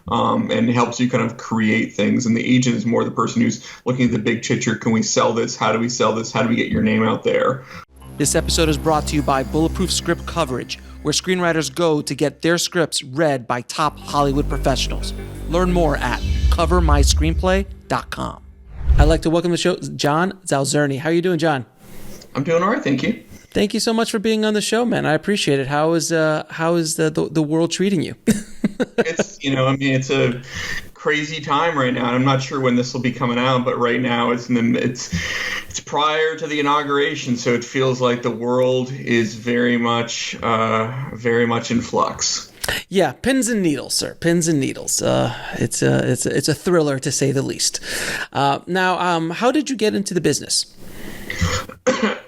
and helps you kind of create things. And the agent is more the person who's looking at the big picture. Can we sell this? How do we sell this? How do we get your name out there? This episode is brought to you by Bulletproof Script Coverage, where screenwriters go to get their scripts read by top Hollywood professionals. Learn more at covermyscreenplay.com. I'd like to welcome to the show John Zaozirny. How are you doing, John? I'm doing all right, thank you. Thank you so much for being on the show, man. I appreciate it. How is the world treating you? It's a crazy time right now, and I'm not sure when this will be coming out, but right now it's prior to the inauguration, so it feels like the world is very much in flux. Yeah, pins and needles, sir. Pins and needles. It's a thriller, to say the least. Now, how did you get into the business?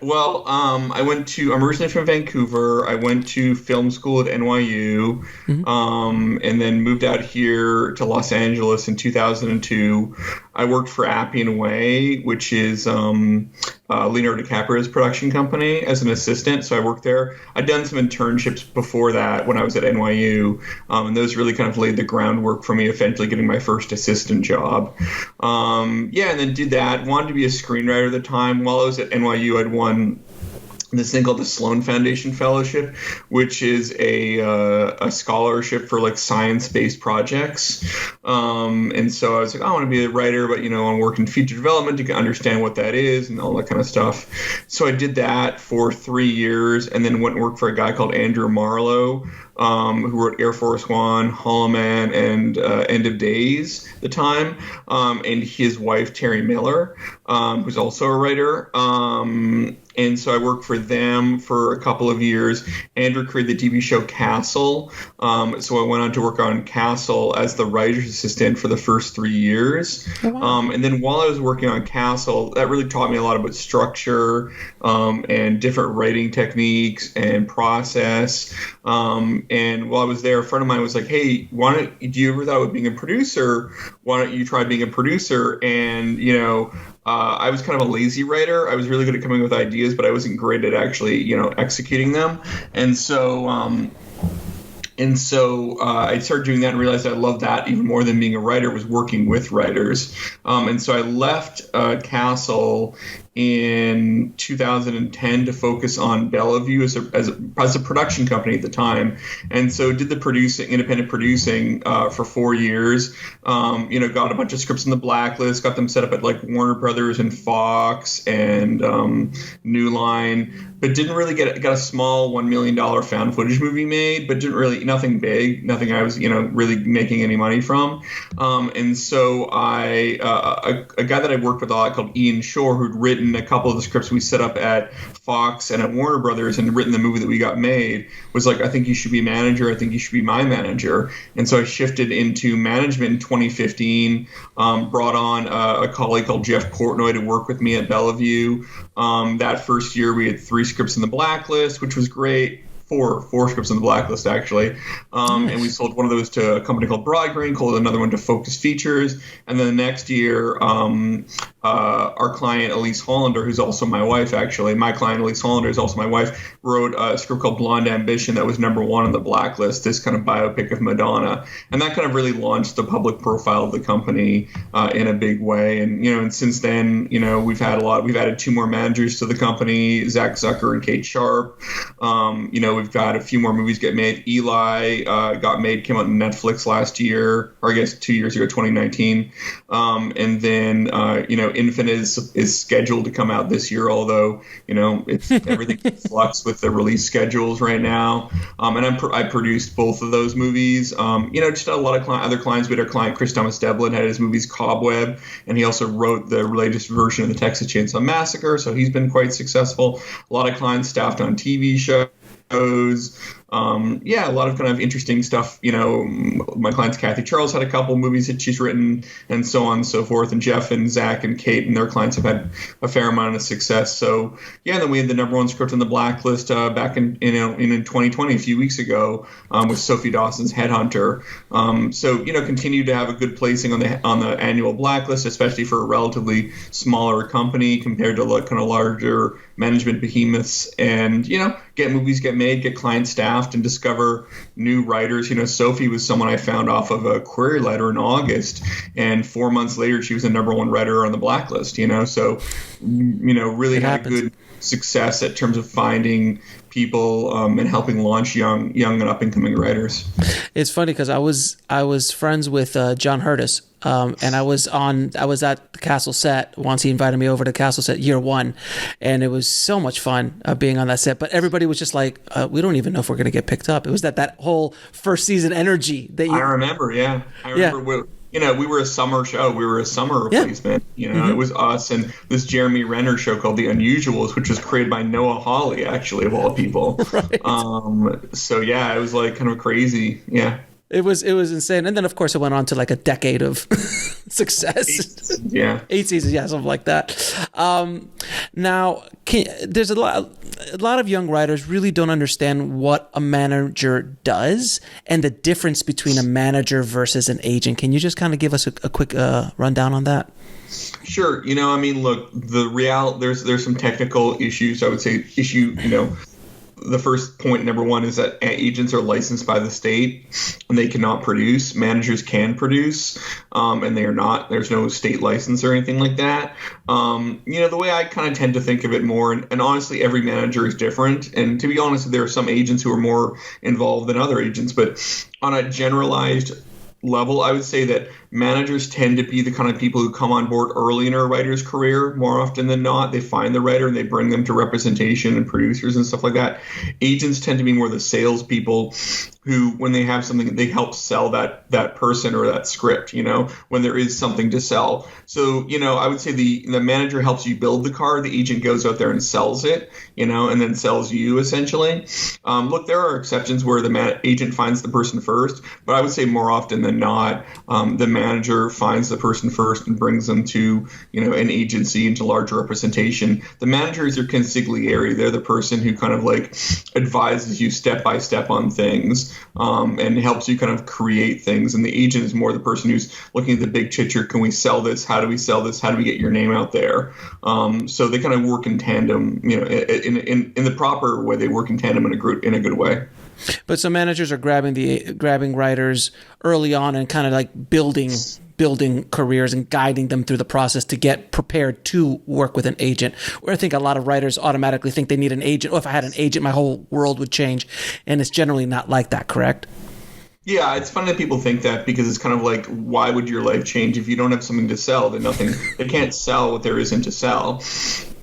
Well, I'm originally from Vancouver. I went to film school at NYU, and then moved out here to Los Angeles in 2002. I worked for Appian Way, which is Leonardo DiCaprio's production company, as an assistant. So I worked there. I'd done some internships before that when I was at NYU, and those really kind of laid the groundwork for me eventually getting my first assistant job. And then did that. Wanted to be a screenwriter at the time. While I was at NYU, I'd won this thing called the Sloan Foundation Fellowship, which is a scholarship for like science-based projects. And so I was like, I want to be a writer, but I want to work in feature development to understand what that is and all that kind of stuff. So I did that for 3 years, and then went and worked for a guy called Andrew Marlowe, who wrote Air Force One, Hollow Man, and End of Days at the time, and his wife Terry Miller, who's also a writer. And so I worked for them for a couple of years. Andrew created the TV show Castle. So I went on to work on Castle as the writer's assistant for the first 3 years. Oh, wow. And then while I was working on Castle, that really taught me a lot about structure and different writing techniques and process. And while I was there, a friend of mine was like, hey, do you ever thought about being a producer? Why don't you try being a producer? And, I was kind of a lazy writer. I was really good at coming up with ideas, but I wasn't great at actually, executing them. And so I started doing that and realized I loved that even more than being a writer, was working with writers. And so I left Castle in 2010 to focus on Bellevue as a production company at the time. And so did the independent producing for 4 years. Got a bunch of scripts in the blacklist, got them set up at like Warner Brothers and Fox and New Line, but didn't really got a small $1 million found footage movie made, but nothing big, nothing I was, really making any money from. And so a guy that I worked with a lot called Ian Shore, who'd written a couple of the scripts we set up at Fox and at Warner Brothers and written the movie that we got made, was like, I think you should be manager. I think you should be my manager. And so I shifted into management in 2015, brought on a colleague called Jeff Portnoy to work with me at Bellevue. That first year we had 3 scripts in the blacklist, which was great. Four scripts on the blacklist, actually. And we sold one of those to a company called Broadgreen, called another one to Focus Features. And then the next year, our client, Elyse Hollander, who's also my wife, actually, my client, Elyse Hollander, is also my wife, wrote a script called Blonde Ambition that was #1 on the blacklist, this kind of biopic of Madonna. And that kind of really launched the public profile of the company in a big way. And, since then, we've added 2 more managers to the company, Zach Zucker and Kate Sharp. We've got a few more movies get made. Eli came out on Netflix last year, or I guess 2 years ago, 2019. And then, Infinite is scheduled to come out this year, although, it's everything in flux with the release schedules right now. And I produced both of those movies. Just a lot of other clients. We had our client, Chris Thomas Devlin, had his movies Cobweb, and he also wrote the latest version of the Texas Chainsaw Massacre, so he's been quite successful. A lot of clients staffed on TV shows. A lot of kind of interesting stuff. My client's Kathy Charles had a couple movies that she's written, and so on and so forth. And Jeff and Zach and Kate and their clients have had a fair amount of success. So and then we had the #1 script on the blacklist back in 2020, a few weeks ago, with Sophie Dawson's Headhunter. Continue to have a good placing on the annual blacklist, especially for a relatively smaller company compared to kind of larger management behemoths, and get movies get made, get client staff. craft and discover new writers. Sophie was someone I found off of a query letter in August, and 4 months later she was the #1 writer on the blacklist. So really had a good success in terms of finding people and helping launch young and up and coming writers. It's funny because I was friends with John Hurtis, and I was at the Castle set once. He invited me over to Castle set year 1, and it was so much fun being on that set. But everybody was just like, we don't even know if we're going to get picked up. It was that whole first season energy that I remember. Yeah, I remember. Yeah. We were a summer show. We were a summer replacement. It was us and this Jeremy Renner show called The Unusuals, which was created by Noah Hawley, actually, of all people. Right. So yeah, it was like kind of crazy. Yeah. It was insane. And then, of course, it went on to like a decade of success. 8 seasons, yeah, something like that. Now, there's a lot of young writers really don't understand what a manager does and the difference between a manager versus an agent. Can you just kind of give us a quick rundown on that? Sure. Look, there's some technical issues. I would say the first point, #1, is that agents are licensed by the state and they cannot produce. Managers can produce, and they are not. There's no state license or anything like that. The way I kind of tend to think of it more, and honestly, every manager is different. And to be honest, there are some agents who are more involved than other agents. But on a generalized level, I would say that managers tend to be the kind of people who come on board early in a writer's career. More often than not, they find the writer and they bring them to representation and producers and stuff like that. Agents tend to be more the salespeople who, when they have something, they help sell that person or that script, when there is something to sell. So, I would say the manager helps you build the car. The agent goes out there and sells it, and then sells you essentially. Look, there are exceptions where the agent finds the person first, but I would say more often than not, the manager finds the person first and brings them to, an agency into larger representation. The manager is your consigliere. They're the person who kind of like advises you step by step on things, and helps you kind of create things. And the agent is more the person who's looking at the big picture. Can we sell this? How do we sell this? How do we get your name out there? So they kind of work in tandem, in the proper way. They work in tandem in a good way. But some managers are grabbing writers early on and kind of like building careers and guiding them through the process to get prepared to work with an agent. Where I think a lot of writers automatically think they need an agent. Oh, if I had an agent, my whole world would change. And it's generally not like that, correct? Yeah, it's funny that people think that, because it's kind of like, why would your life change if you don't have something to sell? Then they can't sell what there isn't to sell.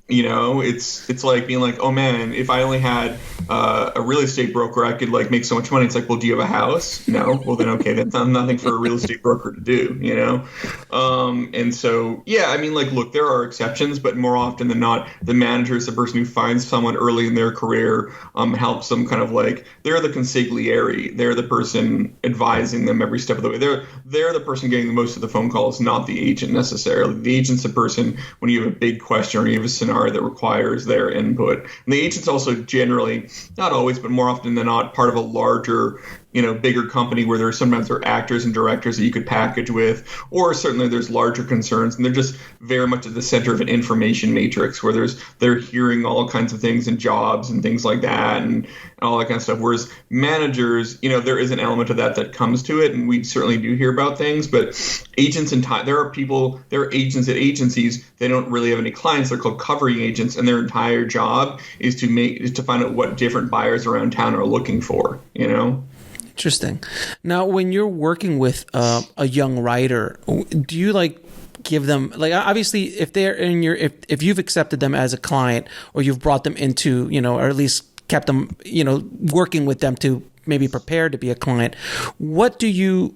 It's like being like, oh man, if I only had a real estate broker, I could like make so much money. It's like, well, do you have a house? No. Well, then okay, that's nothing for a real estate broker to do, And so, yeah, look, there are exceptions, but more often than not, the manager is the person who finds someone early in their career, helps them kind of like, they're the consigliere. They're the person advising them every step of the way. They're the person getting the most of the phone calls, not the agent necessarily. The agent's the person when you have a big question or you have a scenario that requires their input. And the agent's also generally, not always, but more often than not, part of a larger, bigger company where there are actors and directors that you could package with, or certainly there's larger concerns, and they're just very much at the center of an information matrix where they're hearing all kinds of things and jobs and things like that and all that kind of stuff. Whereas managers, there is an element of that comes to it, and we certainly do hear about things, but agents there are agents at agencies, they don't really have any clients. They're called covering agents, and their entire job is to find out what different buyers around town are looking for, Interesting. Now, when you're working with a young writer, do you give them obviously if they're in if you've accepted them as a client or you've brought them into or at least kept them working with them to maybe prepare to be a client, what do you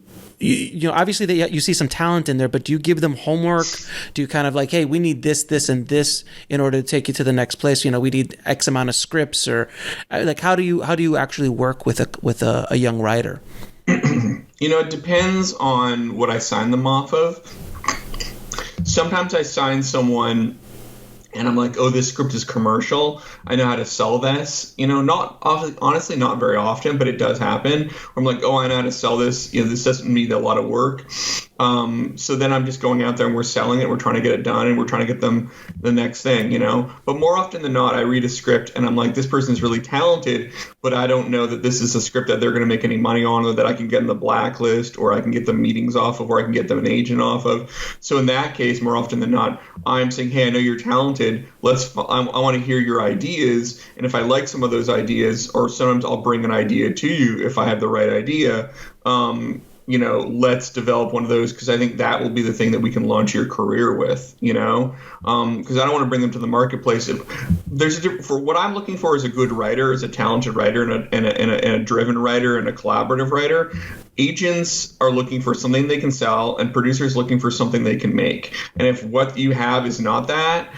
obviously you see some talent in there, but do you give them homework? Do you kind of like, hey, we need this, and this in order to take you to the next place? We need X amount of scripts, or like how do you actually work with a young writer? It depends on what I sign them off of. Sometimes I sign someone and I'm like, oh, this script is commercial. I know how to sell this. Honestly, not very often, but it does happen. I'm like, oh, I know how to sell this. This doesn't need a lot of work. So then I'm just going out there and we're selling it. We're trying to get it done and we're trying to get them the next thing, But more often than not, I read a script and I'm like, this person's really talented, but I don't know that this is a script that they're going to make any money on, or that I can get in the blacklist, or I can get them meetings off of, or I can get them an agent off of. So in that case, more often than not, I'm saying, hey, I know you're talented. I want to hear your ideas. And if I like some of those ideas, or sometimes I'll bring an idea to you if I have the right idea, let's develop one of those, because I think that will be the thing that we can launch your career with, because I don't want to bring them to the marketplace. For what I'm looking for is a good writer, is a talented writer, and a driven writer, and a collaborative writer. Agents are looking for something they can sell, and producers looking for something they can make. And if what you have is not that,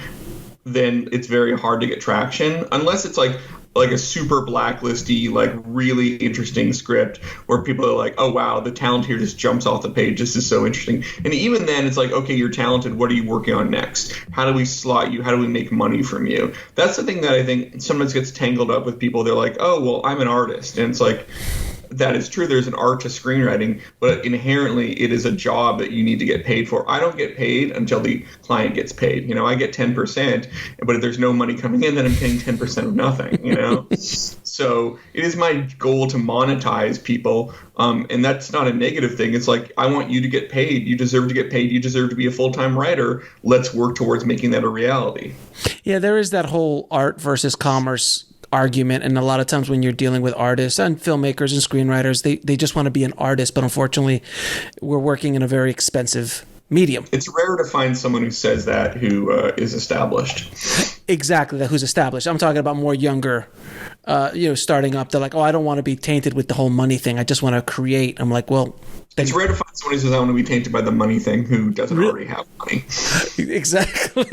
then it's very hard to get traction, unless it's like a super blacklisty, like really interesting script where people are like, oh wow, the talent here just jumps off the page. This is so interesting. And even then it's like, okay, you're talented. What are you working on next? How do we slot you? How do we make money from you? That's the thing that I think sometimes gets tangled up with people. They're like, oh, well, I'm an artist. And it's like, that is true. There's an art to screenwriting, but inherently it is a job that you need to get paid for. I don't get paid until the client gets paid. I get 10%, but if there's no money coming in, then I'm paying 10% of nothing, So it is my goal to monetize people. And that's not a negative thing. It's like, I want you to get paid. You deserve to get paid. You deserve to be a full-time writer. Let's work towards making that a reality. Yeah, there is that whole art versus commerce argument, and a lot of times when you're dealing with artists and filmmakers and screenwriters, they just want to be an artist, but unfortunately we're working in a very expensive medium. It's rare to find someone who says that, who is established. Exactly, who's established. I'm talking about more younger, starting up. They're like, oh, I don't want to be tainted with the whole money thing. I just want to create. I'm like, well, it's rare to find someone who says I want to be tainted by the money thing who doesn't already have money. Exactly.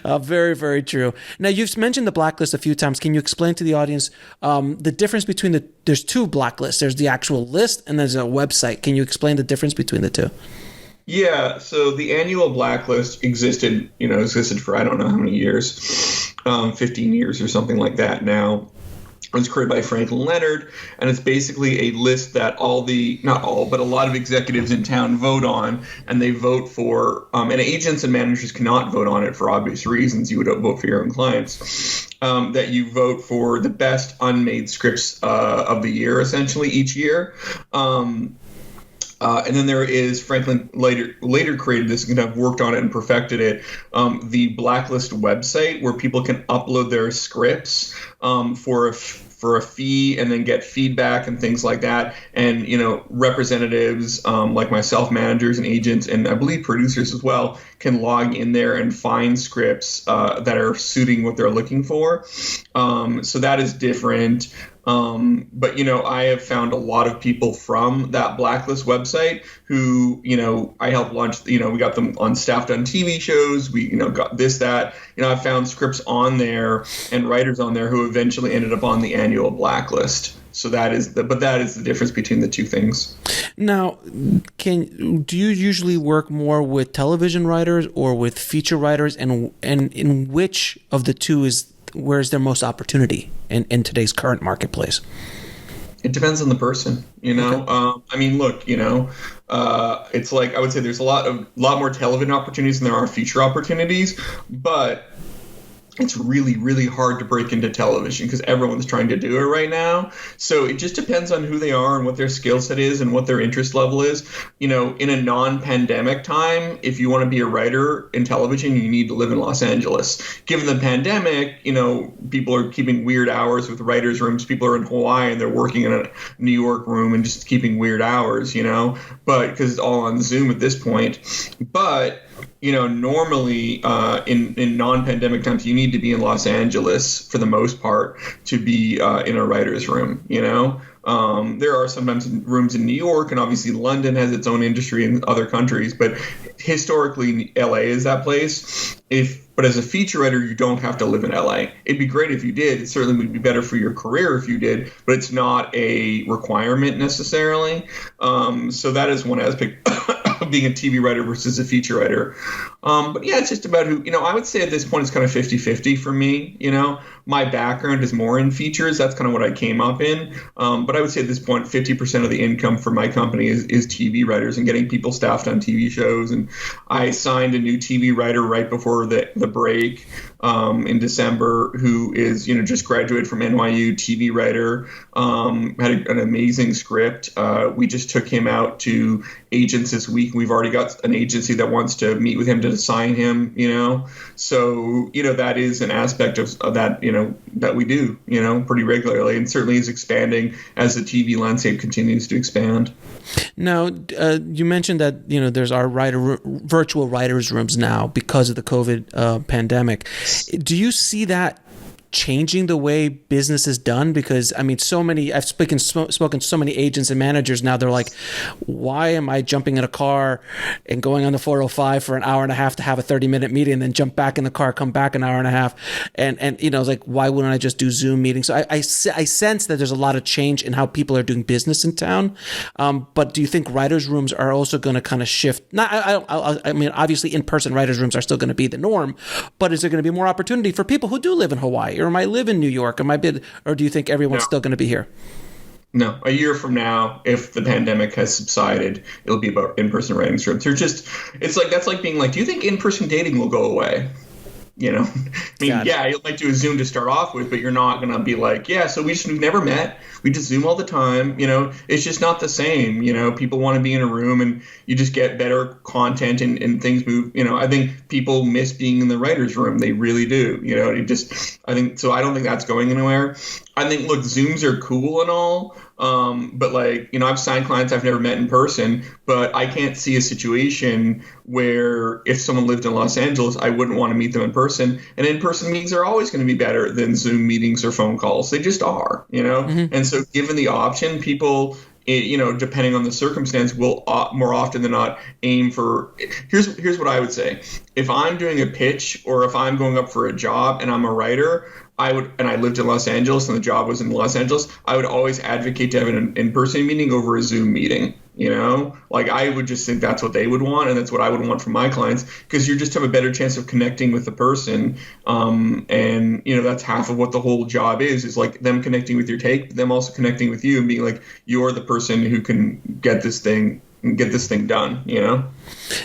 Very, very true. Now, you've mentioned the blacklist a few times. Can you explain to the audience the difference between there's two blacklists. There's the actual list and there's a website. Can you explain the difference between the two? Yeah, so the annual blacklist existed for I don't know how many years, 15 years or something like that now. It was created by Franklin Leonard, and it's basically a list that not all, but a lot of executives in town vote on, and they vote for, and agents and managers cannot vote on it for obvious reasons. You would vote for your own clients. That you vote for the best unmade scripts of the year, essentially, each year. And then there is, Franklin later created this and have worked on it and perfected it, the Blacklist website, where people can upload their scripts for a fee and then get feedback and things like that. And, representatives like myself, managers and agents, and I believe producers as well, can log in there and find scripts that are suiting what they're looking for. So that is different. But, I have found a lot of people from that Blacklist website who, I helped launch, we got them on staffed on TV shows. We, got this, that, I found scripts on there and writers on there who eventually ended up on the annual Blacklist. So that is the difference between the two things. Now, do you usually work more with television writers or with feature writers, and in which of the two where is there most opportunity in today's current marketplace? It depends on the person, Okay. Look, it's like, I would say there's a lot more television opportunities than there are feature opportunities, but it's really, really hard to break into television because everyone's trying to do it right now. So it just depends on who they are and what their skill set is and what their interest level is. In a non-pandemic time, if you want to be a writer in television, you need to live in Los Angeles. Given the pandemic, people are keeping weird hours with writers' rooms. People are in Hawaii and they're working in a New York room and just keeping weird hours, but because it's all on Zoom at this point. But normally in non-pandemic times, you need to be in Los Angeles for the most part to be in a writer's room, There are sometimes rooms in New York, and obviously London has its own industry in other countries, but historically LA is that place. But as a feature writer, you don't have to live in LA. It'd be great if you did. It certainly would be better for your career if you did, but it's not a requirement necessarily. So that is one aspect. being a TV writer versus a feature writer. But yeah, it's just about who, I would say at this point it's kind of 50-50 for me. My background is more in features. That's kind of what I came up in. But I would say at this point, 50% of the income for my company is TV writers and getting people staffed on TV shows. And I signed a new TV writer right before the break in December, who is, just graduated from NYU, TV writer, had an amazing script. We just took him out to agents this week. We've already got an agency that wants to meet with him to sign him, So, that is an aspect of that, that we do, pretty regularly, and certainly is expanding as the TV landscape continues to expand. Now, you mentioned that, there's our virtual writers' rooms now because of the COVID pandemic. Do you see that changing the way business is done? Because I've spoken to so many agents and managers now. They're like, why am I jumping in a car and going on the 405 for an hour and a half to have a 30-minute meeting and then jump back in the car, come back an hour and a half, and it's like, why wouldn't I just do Zoom meetings? So I sense that there's a lot of change in how people are doing business in town. But do you think writers' rooms are also going to kind of shift? Obviously in-person writers' rooms are still going to be the norm, but is there going to be more opportunity for people who do live in Hawaii or might live in New York, or do you think everyone's still going to be here? No, a year from now, if the pandemic has subsided, it'll be about in-person writing rooms. That's like being like, do you think in-person dating will go away? Yeah, you might do a Zoom to start off with, but you're not going to be like, so we've never met. We just Zoom all the time. It's just not the same. People want to be in a room and you just get better content and things move. I think people miss being in the writer's room. They really do. I think so. I don't think that's going anywhere. I think, look, Zooms are cool and all. But I've signed clients I've never met in person, but I can't see a situation where if someone lived in Los Angeles, I wouldn't want to meet them in person. And in-person meetings are always going to be better than Zoom meetings or phone calls. They just are, Mm-hmm. And so given the option, people, depending on the circumstance, will more often than not aim for. Here's what I would say. If I'm doing a pitch or if I'm going up for a job and I'm a writer, I lived in Los Angeles and the job was in Los Angeles, I would always advocate to have an in-person meeting over a Zoom meeting. I would just think that's what they would want, and that's what I would want from my clients, because you just have a better chance of connecting with the person. And that's half of what the whole job is like them connecting with your take, but them also connecting with you and being like, you're the person who can get this thing done,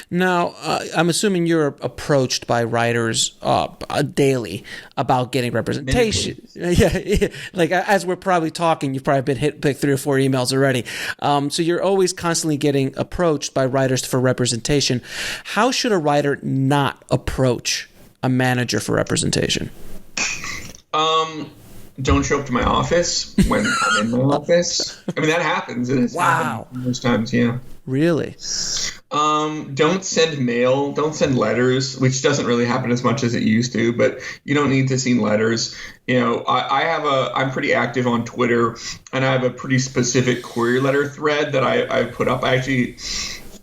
Now, I'm assuming you're approached by writers daily about getting representation. Yeah, like as we're probably talking, you've probably been hit like 3 or 4 emails already. So you're always constantly getting approached by writers for representation. How should a writer not approach a manager for representation? Don't show up to my office when I'm in my office. That happens. It has happened most times, yeah. Really? Don't send mail. Don't send letters, which doesn't really happen as much as it used to, but you don't need to send letters. I'm pretty active on Twitter, and I have a pretty specific query letter thread that I put up. I actually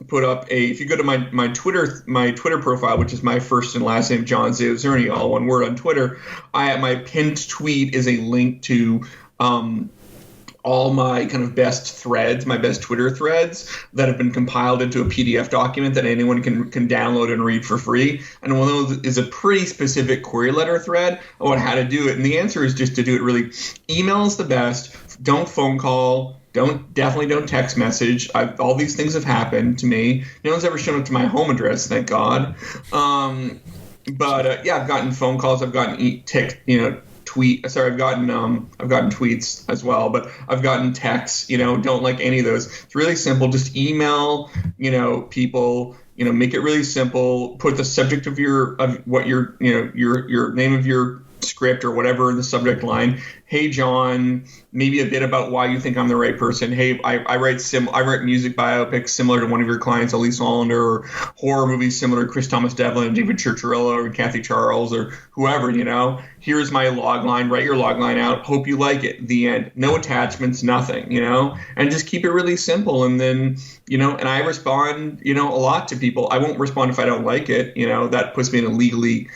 put up if you go to my Twitter profile, which is my first and last name, John Zaozirny, all one word on Twitter, my pinned tweet is a link to all my kind of best threads, my best Twitter threads that have been compiled into a PDF document that anyone can download and read for free. And one of those is a pretty specific query letter thread about how to do it. And the answer is just to do it really. Email is the best. Don't phone call. Definitely don't text message. All these things have happened to me. No one's ever shown up to my home address, thank God. But I've gotten phone calls. I've gotten I've gotten tweets as well, but I've gotten texts. Don't like any of those. It's really simple. Just email, people. Make it really simple. Put the subject of your name of your script or whatever in the subject line. Hey, John, maybe a bit about why you think I'm the right person. Hey, I write music biopics similar to one of your clients, Elyse Hollander, or horror movies similar to Chris Thomas Devlin and David Churchirillo or Kathy Charles or whoever, Here's my log line. Write your log line out. Hope you like it. The end. No attachments, nothing, and just keep it really simple. And then, and I respond, a lot to people. I won't respond if I don't like it. That puts me in a legally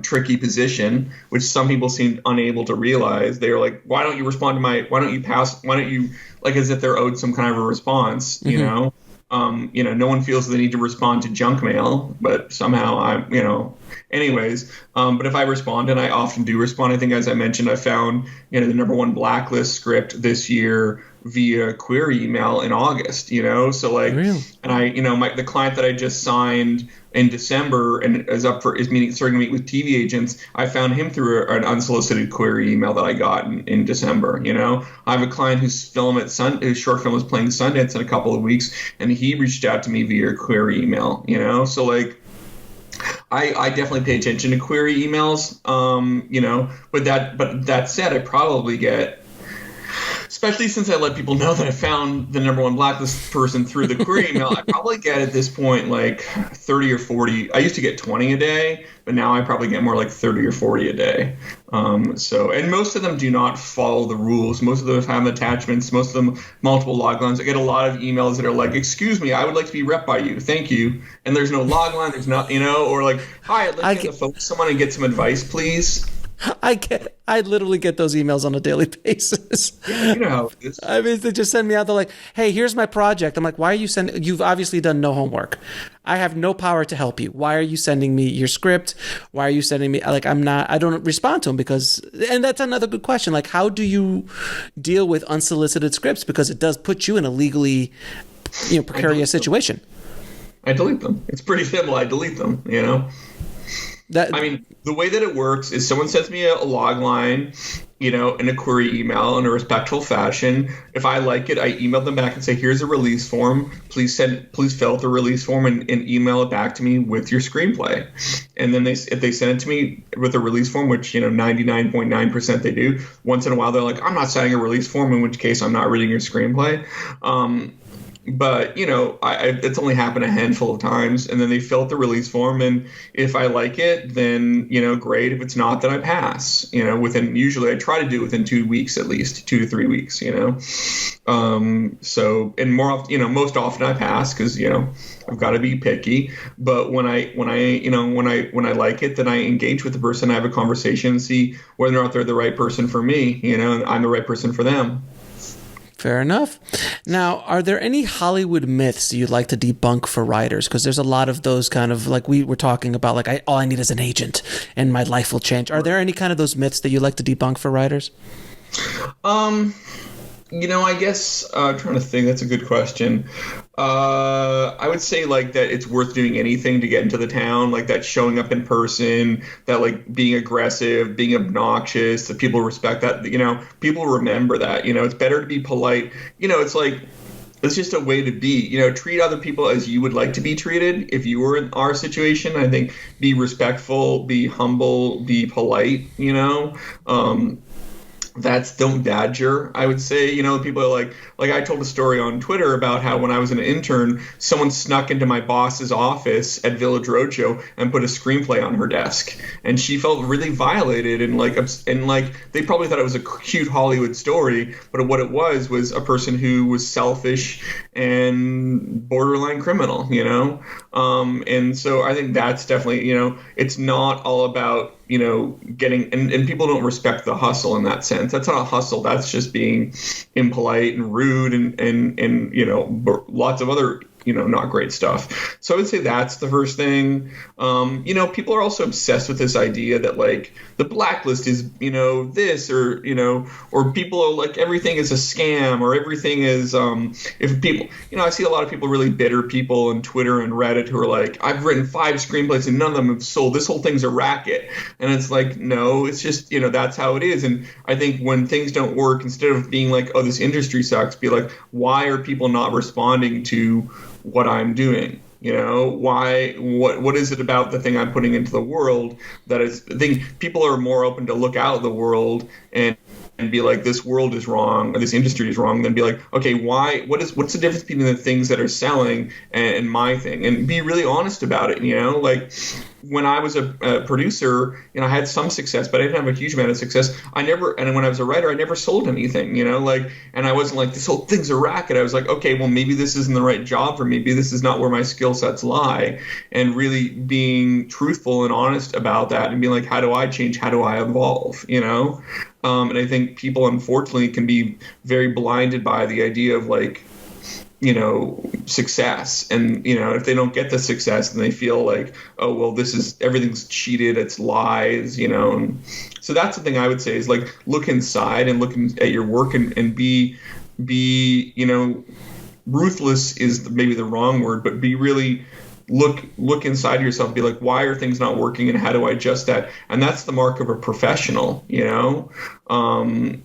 tricky position, which some people seem unable to realize. They're like, why don't you respond to why don't you, like, as if they're owed some kind of a response, No one feels the need to respond to junk mail, but somehow anyways. But if I respond, and I often do respond, I think, as I mentioned, I found, the #1 blacklist script this year via query email in August, so like, Real. and I, the client that I just signed in December and is starting to meet with TV agents, I found him through an unsolicited query email that I got in December. I have a client whose short film is playing Sundance in a couple of weeks, and he reached out to me via query email. So like, I definitely pay attention to query emails. But that said, I probably get, especially since I let people know that I found the #1 blacklist person through the query email, I probably get at this point like 30 or 40. I used to get 20 a day, but now I probably get more like 30 or 40 a day. And most of them do not follow the rules. Most of them have attachments. Most of them multiple log lines. I get a lot of emails that are like, "Excuse me, I would like to be rep by you. Thank you." And there's no log line. There's not, or like, "Hi, I'd like to get the phone to someone and get some advice, please." I literally get those emails on a daily basis. How it is. I mean, they just send me out. They're like, "Hey, here's my project." I'm like, "Why are you sending? You've obviously done no homework. I have no power to help you. Why are you sending me your script? Why are you sending me?" Like, I don't respond to them because, and that's another good question. Like, how do you deal with unsolicited scripts? Because it does put you in a legally, precarious situation. I delete them. It's pretty simple. I delete them, the way that it works is someone sends me a log line, in a query email in a respectful fashion. If I like it, I email them back and say, "Here's a release form. Please fill out the release form and email it back to me with your screenplay." And then if they send it to me with a release form, which 99.9% they do, once in a while they're like, "I'm not signing a release form," in which case I'm not reading your screenplay. But, it's only happened a handful of times, and then they fill out the release form, and if I like it, then, great. If it's not, then I pass, usually I try to do it within 2 weeks, at least 2 to 3 weeks, and more often, most often I pass because, I've got to be picky. But when I like it, then I engage with the person, I have a conversation and see whether or not they're the right person for me, and I'm the right person for them. Fair enough. Now, are there any Hollywood myths you'd like to debunk for writers? Because there's a lot of those kind of, like we were talking about, like all I need is an agent and my life will change. Are there any kind of those myths that you'd like to debunk for writers? I guess I'm trying to think. That's a good question. I would say like that it's worth doing anything to get into the town, like that showing up in person, that like being aggressive, being obnoxious, that people respect that, people remember that, it's better to be polite. It's like, it's just a way to be, treat other people as you would like to be treated. If you were in our situation, I think be respectful, be humble, be polite, don't badger, I would say. People are like I told a story on Twitter about how when I was an intern, someone snuck into my boss's office at Village Roadshow and put a screenplay on her desk, and she felt really violated and they probably thought it was a cute Hollywood story, but what it was a person who was selfish and borderline criminal, and so I think that's definitely, it's not all about getting, and people don't respect the hustle in that sense. That's not a hustle. That's just being impolite and rude and lots of other not great stuff. So I would say that's the first thing. People are also obsessed with this idea that like the blacklist is, this or people are like everything is a scam or everything is, if people, I see a lot of people, really bitter people on Twitter and Reddit who are like, I've written 5 screenplays and none of them have sold. This whole thing's a racket. And it's like, no, it's just, that's how it is. And I think when things don't work, instead of being like, oh, this industry sucks, be like, why are people not responding to what I'm doing? What is it about the thing I'm putting into the world that is, I think people are more open to look out of the world and be like, this world is wrong or this industry is wrong, than be like, okay, what's the difference between the things that are selling and my thing, and be really honest about it. Like when I was a producer, I had some success, but I didn't have a huge amount of success. And when I was a writer, I never sold anything, and I wasn't like, this whole thing's a racket. I was like, okay, well, maybe this isn't the right job for me. Maybe this is not where my skill sets lie, and really being truthful and honest about that and being like, how do I change? How do I evolve? And I think people, unfortunately, can be very blinded by the idea of like, success. And, if they don't get the success, then they feel like, oh, well, everything's cheated. It's lies, And so that's the thing I would say is like, look inside and look at your work and be, ruthless is maybe the wrong word, but be really look inside yourself and be like, why are things not working and how do I adjust that? And that's the mark of a professional,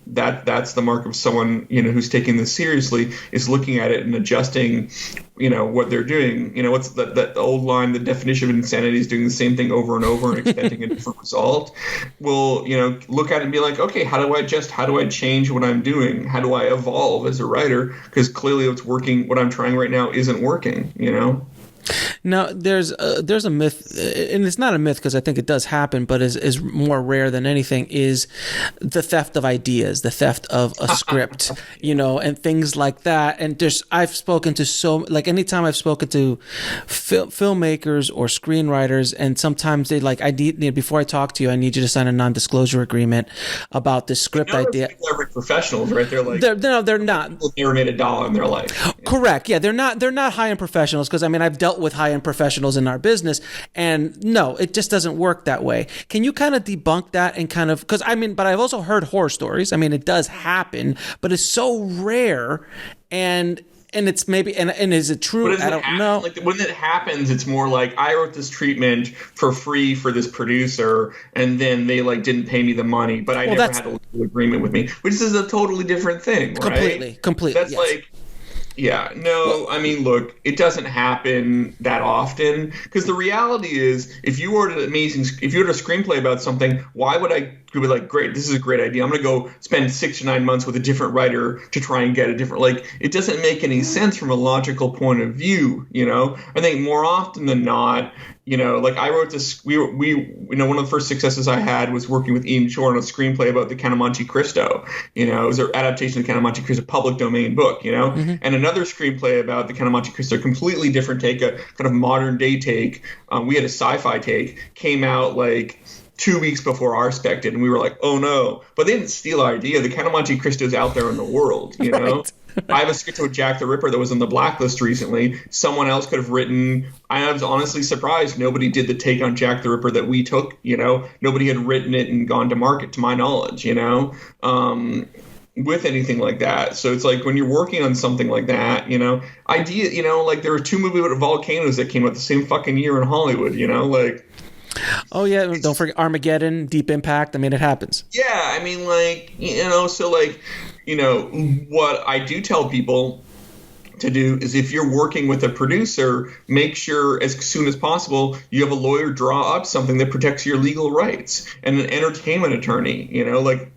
that's the mark of someone, who's taking this seriously, is looking at it and adjusting, what they're doing. What's that old line, the definition of insanity is doing the same thing over and over and expecting a different result. Well, look at it and be like, okay, how do I adjust? How do I change what I'm doing? How do I evolve as a writer? Because clearly what's working, what I'm trying right now isn't working, Now, there's a myth, and it's not a myth because I think it does happen, but is more rare than anything, is the theft of ideas, the theft of a script, and things like that. And I've spoken to anytime I've spoken to filmmakers or screenwriters, and sometimes they like, before I talk to you, I need you to sign a non-disclosure agreement about this script idea. People are professionals, right? They're like, they're not. They've never made $1 in their life. Correct. Yeah, they're not high-end professionals because I've dealt with high-end professionals in our business, and no, it just doesn't work that way. Can you kind of debunk that and kind of, because but I've also heard horror stories. It does happen, but it's so rare, and it's maybe, and is it true? I don't know. Like when it happens, it's more like I wrote this treatment for free for this producer, and then they didn't pay me the money, but I never had a legal agreement with me, which is a totally different thing, right? Completely. That's yes. Yeah, no, look, it doesn't happen that often, because the reality is, if you wrote a screenplay about something, why would I be like, great, this is a great idea, I'm going to go spend 6 to 9 months with a different writer to try and get a different, it doesn't make any sense from a logical point of view, I think more often than not, I wrote this, we one of the first successes I had was working with Ian Shore on a screenplay about the Count of Monte Cristo. It was an adaptation of the Count of Monte Cristo, public domain book, Mm-hmm. And another screenplay about the Count of Monte Cristo, completely different take, a kind of modern day take. We had a sci-fi take, came out 2 weeks before our spec did, and we were like, oh no. But they didn't steal our idea. The Count of Monte Cristo is out there in the world, Right. I have a script with Jack the Ripper that was on the blacklist recently. Someone else could have written. I was honestly surprised nobody did the take on Jack the Ripper that we took. Nobody had written it and gone to market, to my knowledge. With anything like that. So it's like when you're working on something like that, idea. There were 2 movies about volcanoes that came out the same fucking year in Hollywood. Oh yeah, don't forget Armageddon, Deep Impact. It happens. Yeah, what I do tell people to do is, if you're working with a producer, make sure as soon as possible you have a lawyer draw up something that protects your legal rights, and an entertainment attorney,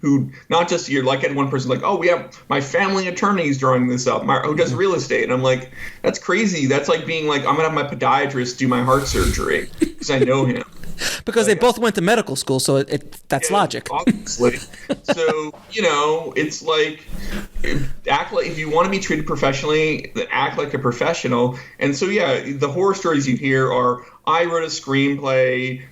who not just you're like at one person like, oh, we have my family attorney's drawing this up, who does real estate, and I'm like, that's crazy. That's like being like, I'm gonna have my podiatrist do my heart surgery because I know him. Because they both went to medical school, so that's logic. Obviously. So, it's like, act like, if you want to be treated professionally, then act like a professional. And so, yeah, the horror stories you hear are, I wrote a screenplay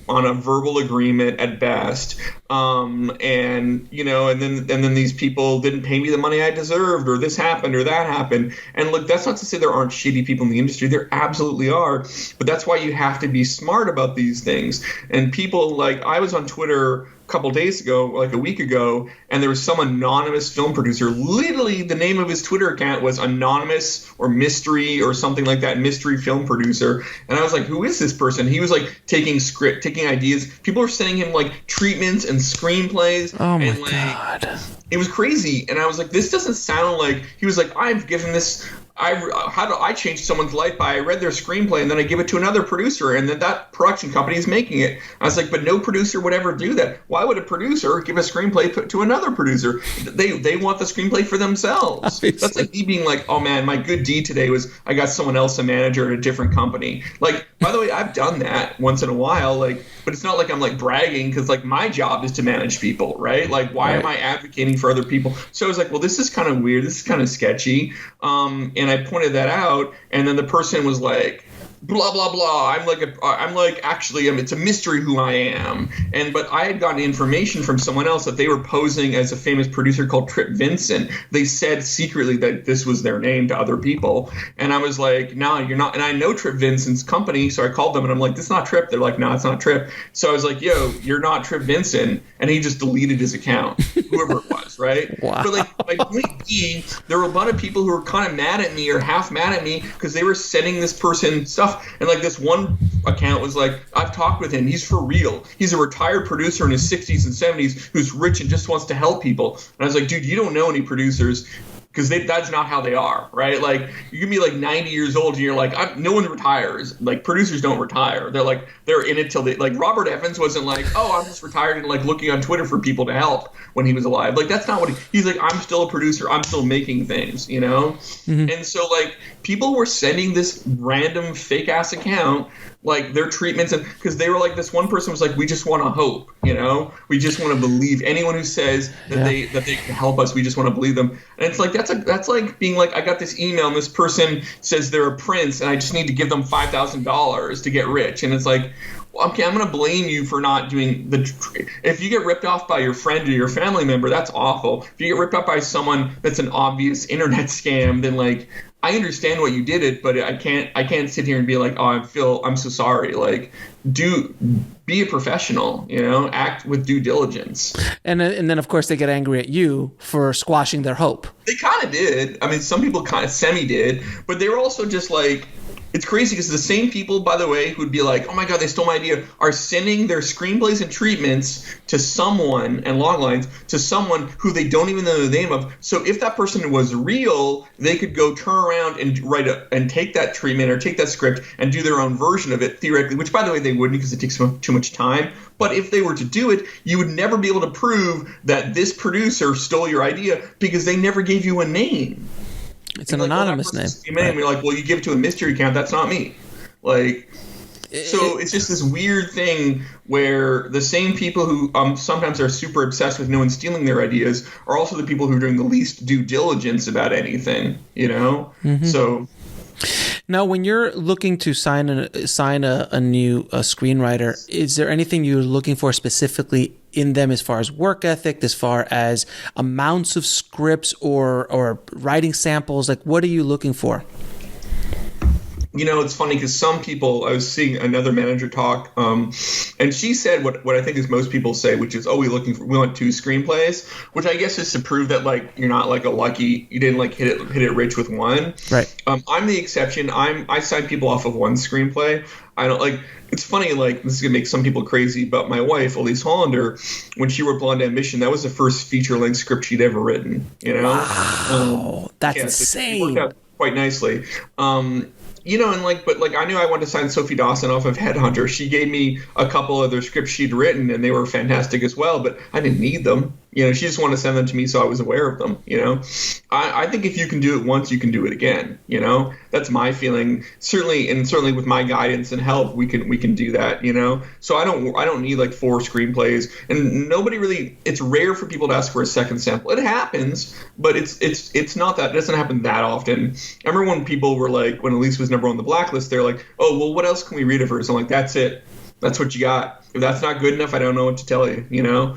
on a verbal agreement at best, and then these people didn't pay me the money I deserved, or this happened or that happened. And look, that's not to say there aren't shitty people in the industry. There absolutely are, but that's why you have to be smart about these things. And people, I was on Twitter a couple days ago, a week ago, and there was some anonymous film producer. Literally, the name of his Twitter account was Anonymous or Mystery or something like that, mystery film producer. And I was like, who is this person? He was taking ideas. People were sending him treatments and screenplays. Oh my God. It was crazy. And I was like, this doesn't sound like, he was like, I've given this, how do I change someone's life by I read their screenplay and then I give it to another producer and then that production company is making it. I was like, but no producer would ever do that. Why would a producer give a screenplay to another producer? They want the screenplay for themselves. Obviously. That's like me being like, oh man, my good deed today was I got someone else a manager at a different company. By the way, I've done that once in a while, but it's not like I'm bragging, because my job is to manage people, right? Why am I advocating for other people? So I was like, well, this is kind of weird. This is kind of sketchy. And I pointed that out, and then the person was like, blah blah blah. It's a mystery who I am. But I had gotten information from someone else that they were posing as a famous producer called Trip Vincent. They said secretly that this was their name to other people, and I was like, no, you're not. And I know Trip Vincent's company, so I called them and I'm like, this is not Trip. They're like, no, it's not Trip. So I was like, yo, you're not Trip Vincent, and he just deleted his account, whoever it was, right? Wow. But like, my point being, there were a lot of people who were kind of mad at me or half mad at me because they were sending this person stuff. And like this one account was like, I've talked with him. He's for real. He's a retired producer in his 60s and 70s who's rich and just wants to help people. And I was like, dude, you don't know any producers, because that's not how they are, right? Like, you can be like 90 years old and you're like, no one retires. Like, producers don't retire. They're in it till they, like, Robert Evans wasn't like, oh, I'm just retired and like looking on Twitter for people to help when he was alive. Like, that's not what he's like, I'm still a producer. I'm still making things, you know? Mm-hmm. And so like people were sending this random fake ass account, like their treatments, and because they were like, this one person was like, we just want to hope, you know, we just want to believe anyone who says that they can help us. We just want to believe them. And it's like, that's like being like, I got this email and this person says they're a prince and I just need to give them $5,000 to get rich. And it's like, okay, I'm going to blame you for not doing if you get ripped off by your friend or your family member, that's awful. If you get ripped off by someone that's an obvious internet scam, then like, I understand what you did it, but I can't sit here and be like, oh, I'm so sorry. Like, be a professional, you know, act with due diligence. And then of course they get angry at you for squashing their hope. They kind of did. I mean, some people kind of semi did, but they were also just like, it's crazy because the same people, by the way, who'd be like, oh my God, they stole my idea, are sending their screenplays and treatments to someone and loglines to someone who they don't even know the name of. So if that person was real, they could go turn around and and take that treatment or take that script and do their own version of it theoretically, which by the way, they wouldn't because it takes too much time. But if they were to do it, you would never be able to prove that this producer stole your idea because they never gave you a name. It's an anonymous name. Right. And you're like, well, you give it to a mystery account. That's not me. Like, so it's just this weird thing where the same people who sometimes are super obsessed with no one stealing their ideas are also the people who are doing the least due diligence about anything, you know? Mm-hmm. So now, when you're looking to sign a new screenwriter, is there anything you're looking for specifically in them as far as work ethic, as far as amounts of scripts or writing samples? Like, what are you looking for? You know, it's funny because some people, I was seeing another manager talk, and she said what I think is most people say, which is, oh, we want 2 screenplays, which I guess is to prove that like you're not like you didn't like hit it rich with one. Right. I'm the exception. I sign people off of 1 screenplay. I don't like. It's funny, like, this is gonna make some people crazy, but my wife, Elyse Hollander, when she wrote Blonde Ambition, that was the first feature-length script she'd ever written. You know, wow, that's insane. So it worked out quite nicely. You know, and but I knew I wanted to sign Sophie Dawson off of HEADHUNTER. She gave me a couple other scripts she'd written, and they were fantastic as well, but I didn't need them. You know, she just wanted to send them to me so I was aware of them, you know. I think if you can do it once, you can do it again, you know. That's my feeling. Certainly with my guidance and help, we can do that, you know. So I don't need like 4 screenplays, and nobody really, it's rare for people to ask for a second sample. It happens, but it's not that, it doesn't happen that often. I remember when people were like, when Elyse was number 1 on the blacklist, they're like, oh, well, what else can we read of hers? I'm like, that's it. That's what you got. If that's not good enough, I don't know what to tell you, you know?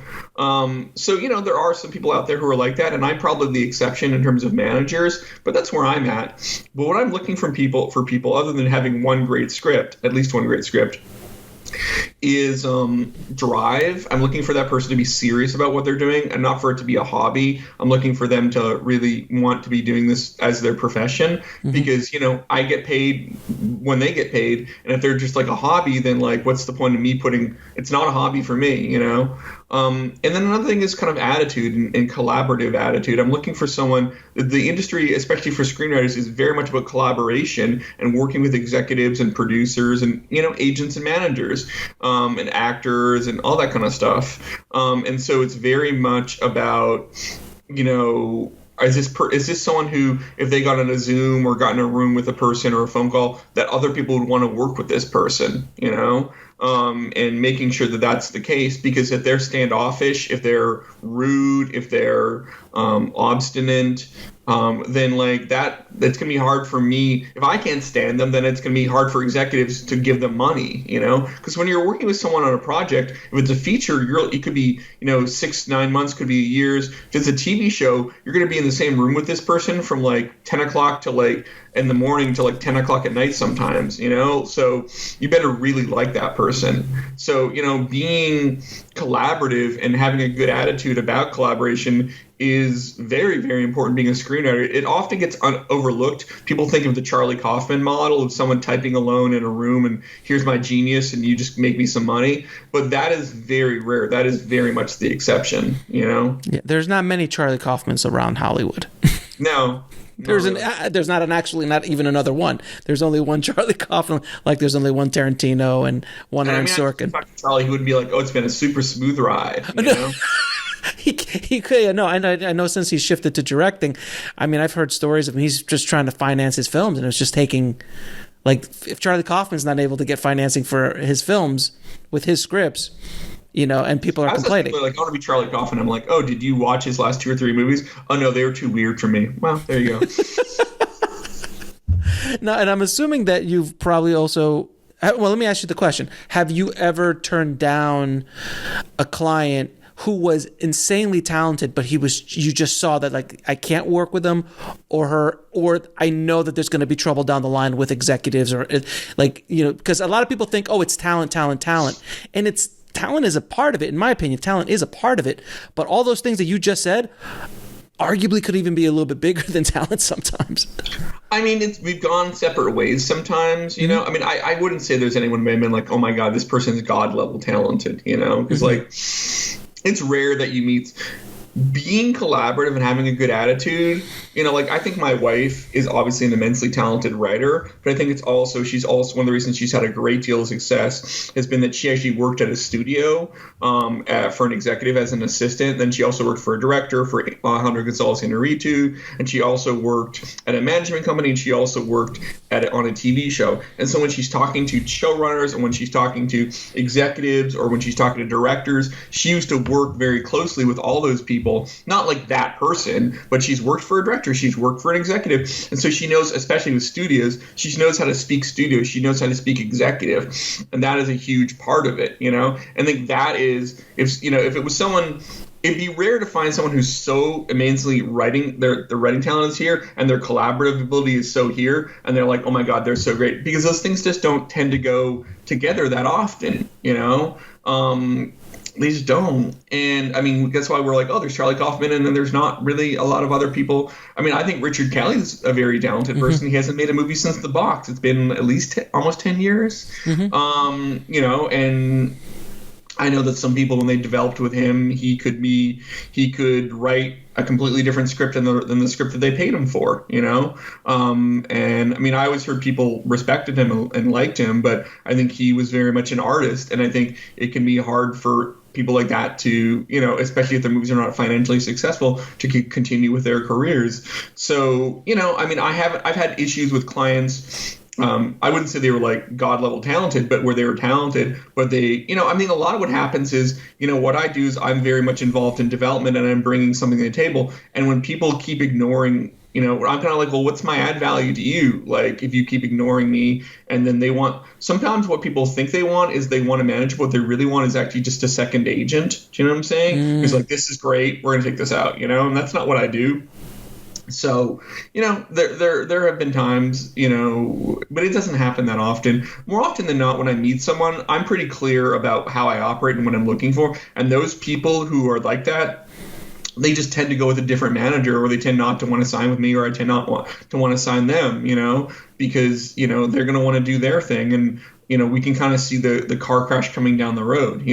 So, you know, there are some people out there who are like that, and I'm probably the exception in terms of managers, but that's where I'm at. But what I'm looking for people, other than having one great script, at least one great script, is drive. I'm looking for that person to be serious about what they're doing and not for it to be a hobby. I'm looking for them to really want to be doing this as their profession, because, you know, I get paid when they get paid. And if they're just like a hobby, then like, what's the point of me it's not a hobby for me, you know? And then another thing is kind of attitude and collaborative attitude. I'm looking for someone, the industry, especially for screenwriters, is very much about collaboration and working with executives and producers and, you know, agents and managers, and actors and all that kind of stuff. And so it's very much about, you know, is this someone who, if they got on a Zoom or got in a room with a person or a phone call, that other people would want to work with this person, you know? and making sure that that's the case, because if they're standoffish, if they're rude, if they're obstinate, then like that's gonna be hard for me. If I can't stand them, then it's gonna be hard for executives to give them money, because when you're working with someone on a project, if it's a feature, it could be 6-9 months, could be years. If it's a TV show, you're gonna be in the same room with this person from like 10 o'clock to like in the morning to like 10 o'clock at night sometimes, so you better really like that person. So being collaborative and having a good attitude about collaboration is very, very important being a screenwriter. It often gets overlooked. People think of the Charlie Kaufman model of someone typing alone in a room and here's my genius and you just make me some money. But that is very rare. That is very much the exception, Yeah, there's not many Charlie Kaufmans around Hollywood. No. There's not even another one. There's only one Charlie Kaufman, like there's only one Tarantino and one Aaron Sorkin. Charlie, who would be like, oh, it's been a super smooth ride, He could, no, I know since he's shifted to directing, I mean, I've heard stories of him, he's just trying to finance his films, and it's just taking, like, if Charlie Kaufman's not able to get financing for his films with his scripts, and people are complaining. Like, I want to be Charlie Kaufman. I'm like, oh, did you watch his last 2 or 3 movies? Oh, no, they were too weird for me. Well, there you go. No, and I'm assuming that you've probably also, well, let me ask you the question. Have you ever turned down a client who was insanely talented, but you just saw that, like, I can't work with him or I know that there's going to be trouble down the line with executives or like, because a lot of people think, oh, it's talent. And talent is a part of it. In my opinion, talent is a part of it. But all those things that you just said arguably could even be a little bit bigger than talent sometimes. I mean, we've gone separate ways sometimes, I mean, I wouldn't say there's anyone who may have been like, oh my God, this person's God level talented, because like, it's rare that you meet. Being collaborative and having a good attitude, like, I think my wife is obviously an immensely talented writer, but I think she's also one of the reasons she's had a great deal of success has been that she actually worked at a studio for an executive as an assistant. Then she also worked for a director for Alejandro Gonzalez Iñárritu, and she also worked at a management company, and she also worked on a TV show. And so when she's talking to showrunners and when she's talking to executives or when she's talking to directors, she used to work very closely with all those people, not like that person, but she's worked for a director, she's worked for an executive, and so she knows, especially with studios, she knows how to speak studio, she knows how to speak executive, and that is a huge part of it, and I think that is, if it was someone, it'd be rare to find someone who's so immensely writing, their writing talent is here and their collaborative ability is so here, and they're like, oh my God, they're so great, because those things just don't tend to go together that often, They just don't. And I mean, that's why we're like, oh, there's Charlie Kaufman, and then there's not really a lot of other people. I mean, I think Richard Kelly's a very talented person. He hasn't made a movie since The Box. It's been at least almost 10 years. And I know that some people, when they developed with him, he could write a completely different script than the script that they paid him for, and I mean, I always heard people respected him and liked him, but I think he was very much an artist, and I think it can be hard for people like that to, especially if their movies are not financially successful, to continue with their careers. So, I mean, I've had issues with clients. I wouldn't say they were like God level talented, but where they were talented, but they, I mean, a lot of what happens is, what I do is I'm very much involved in development and I'm bringing something to the table. And when people keep ignoring, I'm kind of like, well, what's my add value to you? Like, if you keep ignoring me, and then sometimes what people think they want is they want a manager. What they really want is actually just a second agent. Do you know what I'm saying? It's like, this is great, we're going to take this out, and that's not what I do. So, there have been times, but it doesn't happen that often. More often than not, when I meet someone, I'm pretty clear about how I operate and what I'm looking for. And those people who are like that, they just tend to go with a different manager, or they tend not to want to sign with me, or I tend not to want to sign them, because, they're going to want to do their thing. And, we can kind of see the car crash coming down the road,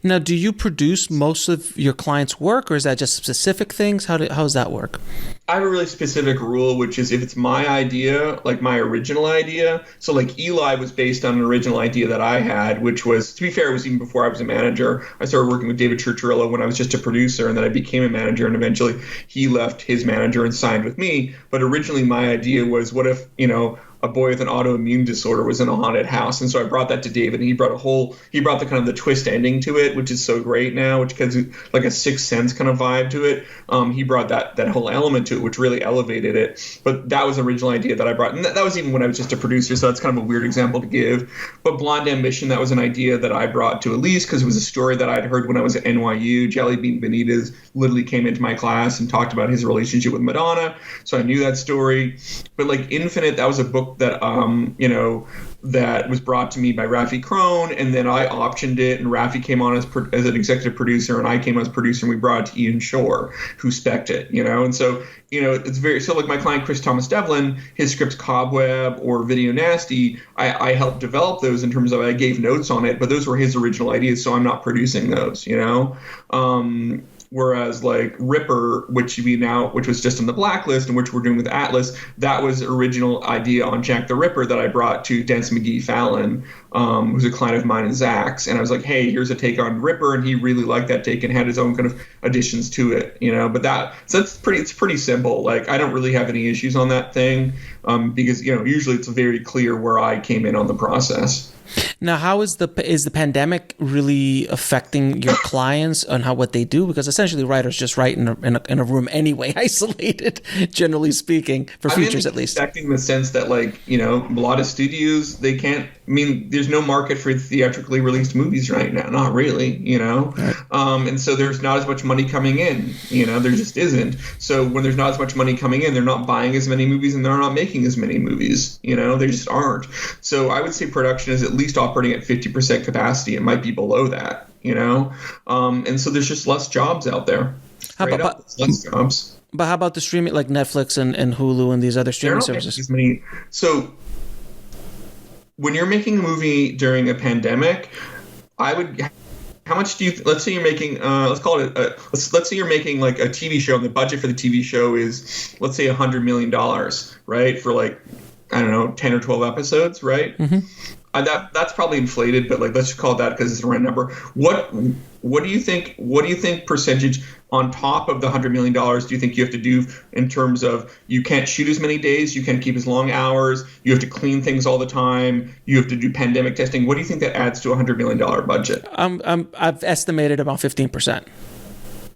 Now, do you produce most of your clients' work, or is that just specific things? How does that work? I have a really specific rule, which is if it's my idea, like my original idea. So like Eli was based on an original idea that I had, which was, to be fair, it was even before I was a manager. I started working with David Churchirillo when I was just a producer, and then I became a manager, and eventually he left his manager and signed with me. But originally my idea was, what if, a boy with an autoimmune disorder was in a haunted house. And so I brought that to David, and he brought the kind of the twist ending to it, which is so great now, which gives like a Sixth Sense kind of vibe to it. He brought that whole element to it, which really elevated it. But that was the original idea that I brought. And that was even when I was just a producer, so that's kind of a weird example to give. But Blonde Ambition, that was an idea that I brought to Elyse because it was a story that I'd heard when I was at NYU. Jelly Bean Benitez literally came into my class and talked about his relationship with Madonna. So I knew that story. But like Infinite, that was a book that, that was brought to me by Raffi Crone, and then I optioned it, and Raffi came on as an executive producer, and I came as producer, and we brought it to Ian Shore, who spec'd it, and so, it's so like my client, Chris Thomas Devlin, his scripts Cobweb or Video Nasty, I helped develop those in terms of I gave notes on it, but those were his original ideas, so I'm not producing those, Whereas like Ripper, which was just on the blacklist and which we're doing with Atlas, that was original idea on Jack the Ripper that I brought to Dennis McGee Fallon, who's a client of mine in Zach's. And I was like, hey, here's a take on Ripper. And he really liked that take and had his own kind of additions to it, but it's pretty simple. Like I don't really have any issues on that thing because, usually it's very clear where I came in on the process. Now, how is the pandemic really affecting your clients on what they do? Because essentially, writers just write in a room anyway, isolated, generally speaking, for features at least. Affecting the sense that, a lot of studios, they can't. There's no market for theatrically released movies right now. Not really, Right. And so there's not as much money coming in. There just isn't. So when there's not as much money coming in, they're not buying as many movies and they're not making as many movies. They just aren't. So I would say production is at least operating at 50% capacity. It might be below that, and so there's just less jobs out there. Less jobs. But how about the streaming, like Netflix and Hulu and these other streaming services? So when you're making a movie during a pandemic, how much do you? Let's say you're making. Let's call it. Let's say you're making like a TV show, and the budget for the TV show is, let's say, $100 million, right? For like, I don't know, 10 or 12 episodes, right? Mm-hmm. That's probably inflated, but let's just call it that because it's the right number. What do you think? What do you think percentage on top of the $100 million do you think you have to do in terms of you can't shoot as many days, you can't keep as long hours, you have to clean things all the time, you have to do pandemic testing? What do you think that adds to a $100 million budget? I've estimated about 15%.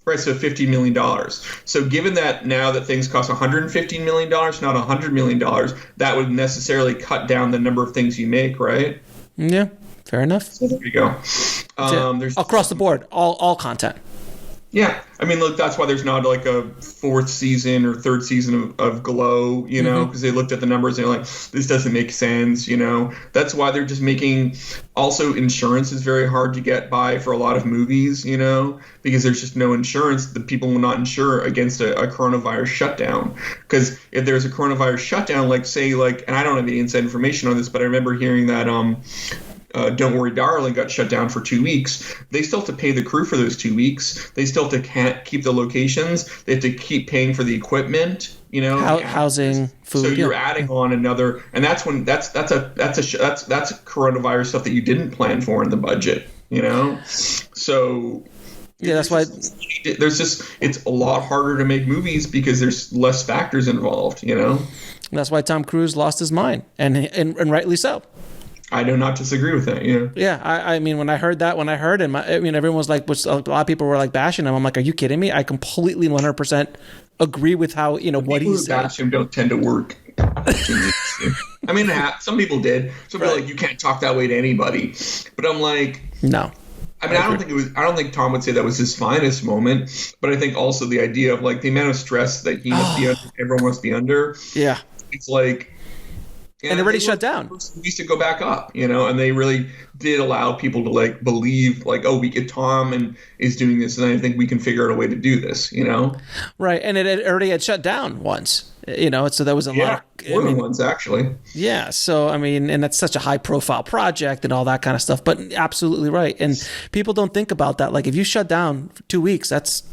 Right, so $50 million. So given that now that things cost $115 million, not $100 million, that would necessarily cut down the number of things you make, right? Yeah, fair enough. So there you go. There's across the board, all content. Yeah, look, that's why there's not like a fourth season or third season of Glow, because they looked at the numbers and they're like, this doesn't make sense, That's why they're just making. Also, insurance is very hard to get by for a lot of movies, because there's just no insurance. The people will not insure against a coronavirus shutdown. Because if there's a coronavirus shutdown, and I don't have any inside information on this, but I remember hearing that Don't Worry Darling got shut down for 2 weeks. They still have to pay the crew for those 2 weeks. They still have to keep the locations. They have to keep paying for the equipment. Housing, food. So you're adding on another, and that's coronavirus stuff that you didn't plan for in the budget. So yeah, that's why it's a lot harder to make movies because there's less factors involved. That's why Tom Cruise lost his mind, and rightly so. I do not disagree with that. Yeah. Yeah. I mean, when I heard him, everyone was like, a lot of people were like bashing him. I'm like, are you kidding me? I completely 100% agree with how, what he's saying. Bash him don't tend to work. Some people did. Some people are like, you can't talk that way to anybody. But I'm like, no. I don't think Tom would say that was his finest moment. But I think also the idea of the amount of stress that he must be under, everyone must be under. Yeah. It's like. And it already shut down. We used to go back up, and they really did allow people to believe we get Tom and is doing this, and I think we can figure out a way to do this, Right, and it already had shut down once, so there was a lot of more than once actually. Yeah, so and that's such a high profile project and all that kind of stuff, but absolutely right, and people don't think about that. If you shut down for 2 weeks, that's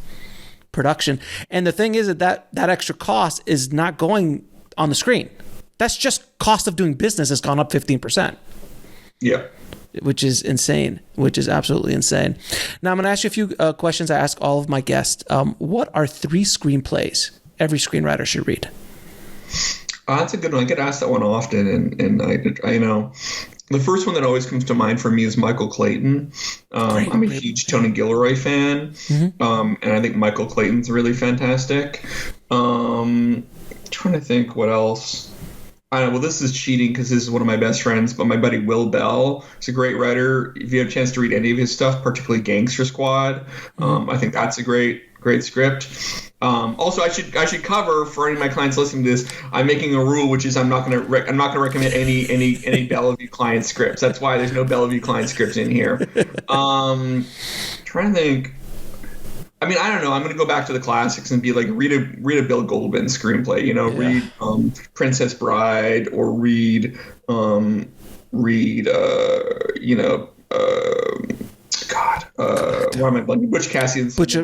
production, and the thing is that extra cost is not going on the screen. That's just cost of doing business has gone up 15%. Yeah. Which is insane, which is absolutely insane. Now, I'm going to ask you a few questions I ask all of my guests. What are 3 screenplays every screenwriter should read? That's a good one. I get asked that one often, and I know the first one that always comes to mind for me is Michael Clayton. I'm a huge Tony Gilroy fan, and I think Michael Clayton's really fantastic. Trying to think what else. I don't know. Well, this is cheating because this is one of my best friends, but my buddy Will Bell is a great writer. If you have a chance to read any of his stuff, particularly Gangster Squad, I think that's a great script. Also, I should cover for any of my clients listening to this. I'm making a rule, which is I'm not going to recommend any Bellevue client scripts. That's why there's no Bellevue client scripts in here. Trying to think. I mean, I don't know. I'm going to go back to the classics and be like, read a Bill Goldman screenplay. Read Princess Bride, or read why am I blanking? Butch Cassidy's. Butch,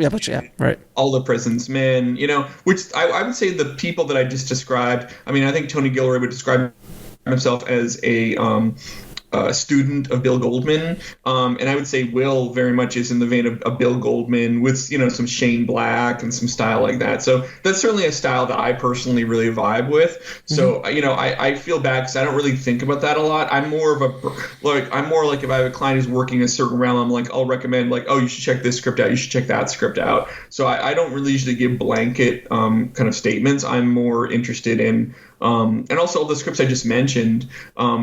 right. All the Prison's Men, which I would say the people that I just described. I mean, I think Tony Gilroy would describe himself as a student of Bill Goldman, and I would say Will very much is in the vein of Bill Goldman with some Shane Black and some style like that. So that's certainly a style that I personally really vibe with. So I feel bad because I don't really think about that a lot. I'm more like if I have a client who's working in a certain realm, I'm like, I'll recommend like, oh, you should check this script out, you should check that script out. So I don't really usually give blanket kind of statements. I'm more interested in and also all the scripts I just mentioned,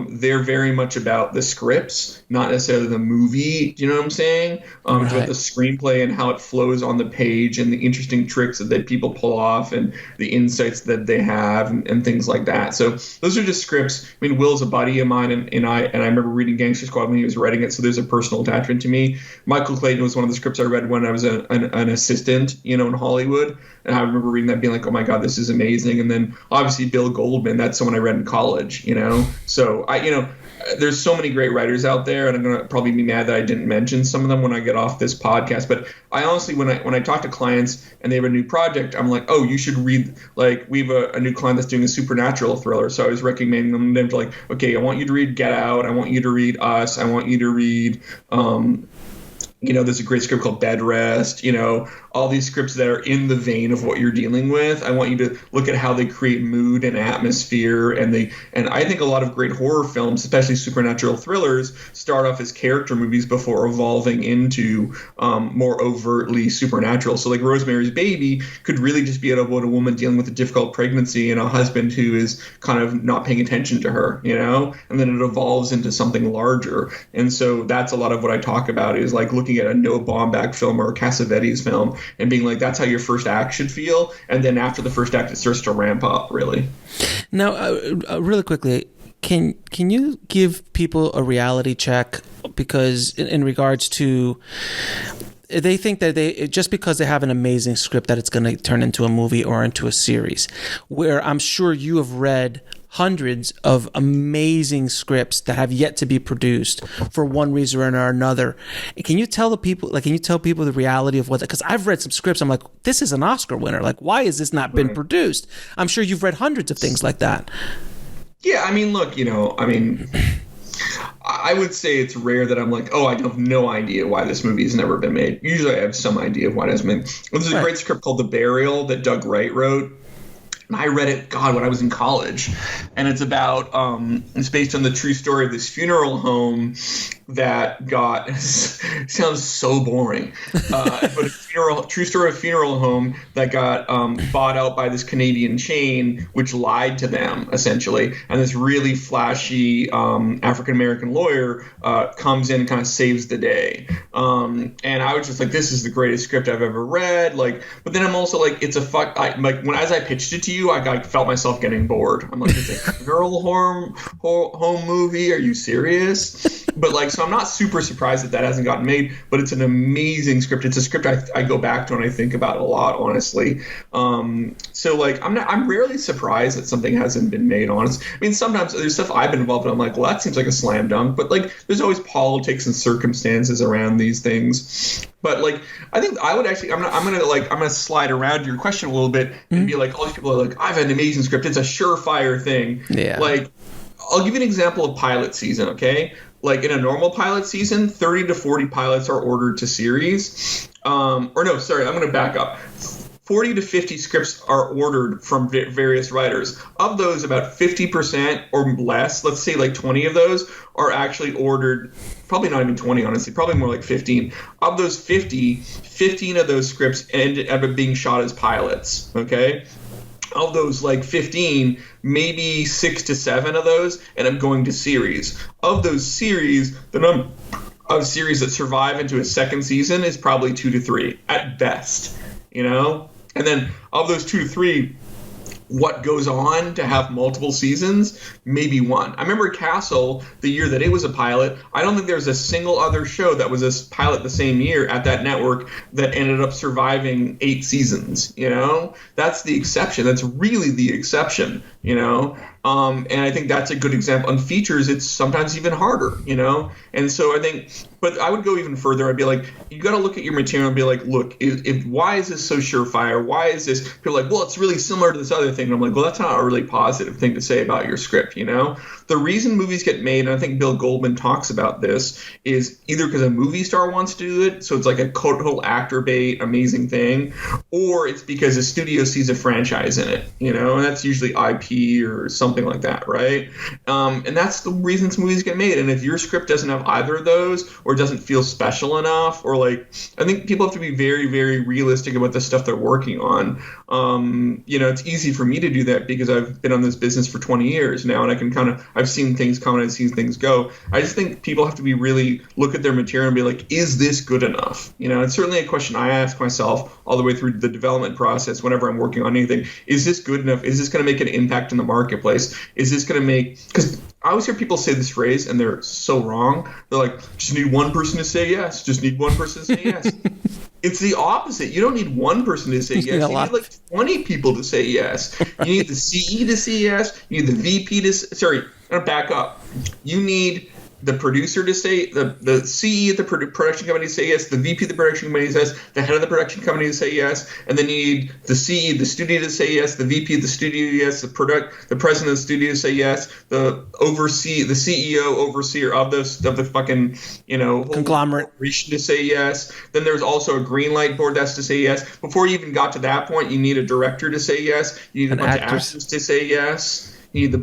they're very much about the scripts, not necessarily the movie. Do you know what I'm saying? Right. It's about the screenplay and how it flows on the page and the interesting tricks that people pull off and the insights that they have and things like that. So those are just scripts. I mean, Will's a buddy of mine, and I remember reading Gangster Squad when he was writing it, so there's a personal attachment to me. Michael Clayton was one of the scripts I read when I was an assistant, in Hollywood, and I remember reading that being like, oh my God, this is amazing. And then obviously Bill Goldman, that's someone I read in college, So there's so many great writers out there, and I'm going to probably be mad that I didn't mention some of them when I get off this podcast. But I honestly, when I talk to clients and they have a new project, I'm like, oh, you should read, like, we have a new client that's doing a supernatural thriller. So I was recommending them to like, okay, I want you to read Get Out. I want you to read Us. I want you to read, there's a great script called Bed Rest, all these scripts that are in the vein of what you're dealing with. I want you to look at how they create mood and atmosphere, and I think a lot of great horror films, especially supernatural thrillers, start off as character movies before evolving into more overtly supernatural. So like Rosemary's Baby could really just be about a woman dealing with a difficult pregnancy and a husband who is kind of not paying attention to her, and then it evolves into something larger. And so that's a lot of what I talk about, is like looking at a Noah Baumbach film or a Cassavetes film and being like, that's how your first act should feel. And then after the first act, it starts to ramp up, really. Now, really quickly, can you give people a reality check? Because in regards to, they think that just because they have an amazing script that it's going to turn into a movie or into a series, where I'm sure you have read hundreds of amazing scripts that have yet to be produced for one reason or another. Can you tell people the reality of what? Because I've read some scripts, I'm like, this is an Oscar winner. Like, why has this not been produced? I'm sure you've read hundreds of things like that. Yeah, I mean, look, I would say it's rare that I'm like, oh, I have no idea why this movie has never been made. Usually I have some idea of why it hasn't been. There's a great script called The Burial that Doug Wright wrote. And I read it, when I was in college. And it's about, it's based on the true story of this funeral home that got, sounds so boring, but true story of a funeral home that got bought out by this Canadian chain, which lied to them, essentially. And this really flashy African-American lawyer comes in and kind of saves the day. And I was just like, this is the greatest script I've ever read. Like, but then I'm also like, it's as I pitched it to you, I felt myself getting bored. I'm like, it's a funeral home movie. Are you serious? But like, so I'm not super surprised that hasn't gotten made, but it's an amazing script. It's a script I go back to and I think about a lot, honestly. So like, I'm rarely surprised that something hasn't been made, honestly. I mean, sometimes there's stuff I've been involved in. I'm like, well, that seems like a slam dunk, but like, there's always politics and circumstances around these things. But like, I think I would actually, I'm gonna slide around your question a little bit and be like, all these people are like, I've had an amazing script. It's a surefire thing. Yeah. Like, I'll give you an example of pilot season. Okay. Like in a normal pilot season, 30 to 40 pilots are ordered to series. I'm going to back up. 40 to 50 scripts are ordered from various writers. Of those, about 50% or less, let's say like 20 of those, are actually ordered. Probably not even 20, honestly, probably more like 15. Of those 50, 15 of those scripts ended up being shot as pilots, okay? Of those like 15, maybe 6 to 7 of those end up going to series. Of those series, the number of series that survive into a second season is probably 2 to 3 at best, you know? And then of those 2 to 3, what goes on to have multiple seasons? Maybe 1. I remember Castle, the year that it was a pilot, I don't think there was a single other show that was a pilot the same year at that network that ended up surviving 8 seasons, you know? That's the exception. That's really the exception, you know? And I think that's a good example. On features, it's sometimes even harder, you know? And so I think, but I would go even further. I'd be like, you got to look at your material and be like, look, why is this so surefire? Why is this? People are like, well, it's really similar to this other thing. And I'm like, well, that's not a really positive thing to say about your script, you know? The reason movies get made, and I think Bill Goldman talks about this, is either because a movie star wants to do it, so it's like a total actor bait, amazing thing, or it's because a studio sees a franchise in it, you know? And that's usually IP or something like that, right? And that's the reasons movies get made. And if your script doesn't have either of those, or doesn't feel special enough, or like, I think people have to be very, very realistic about the stuff they're working on. You know, it's easy for me to do that because I've been on this business for 20 years now, and I can kind of, I've seen things come and I've seen things go. I just think people have to be really look at their material and be like, is this good enough? You know, it's certainly a question I ask myself all the way through the development process whenever I'm working on anything. Is this good enough? Is this going to make an impact in the marketplace? Is this going to make, because I always hear people say this phrase and they're so wrong. They're like, just need one person to say yes. Just need one person to say yes. It's the opposite. You don't need one person to say yes. You need like 20 people to say yes. You need the CE to say yes. You need the VP to say, sorry, I'm going to back up. You need the producer to say, the CE at the production company to say yes, the VP of the production company says, the head of the production company to say yes, and then you need the CE, the studio to say yes, the VP of the studio yes, the president of the studio to say yes, the CEO, overseer of the fucking, you know, conglomerate to say yes. Then there's also a green light board that's to say yes. Before you even got to that point, you need a director to say yes. You need a bunch of actors to say yes. You need the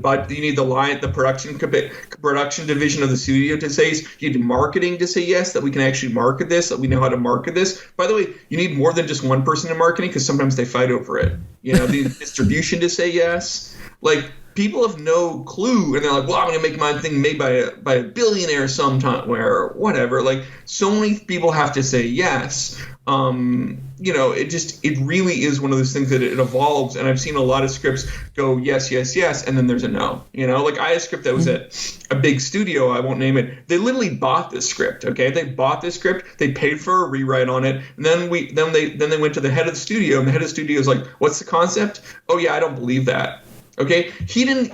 production division of the studio to say yes. You need marketing to say yes, that we can actually market this, that we know how to market this. By the way, you need more than just one person in marketing because sometimes they fight over it. You know, the distribution to say yes. Like, people have no clue, and they're like, well, I'm going to make my thing made by a billionaire sometime, or whatever. Like, so many people have to say yes. You know, it really is one of those things that it evolves, and I've seen a lot of scripts go yes, yes, yes, and then there's a no. You know, like I had a script that was at a big studio, I won't name it. They literally bought this script, okay? They bought this script, they paid for a rewrite on it, and then they went to the head of the studio, and the head of the studio was like, what's the concept? Oh yeah, I don't believe that. Okay,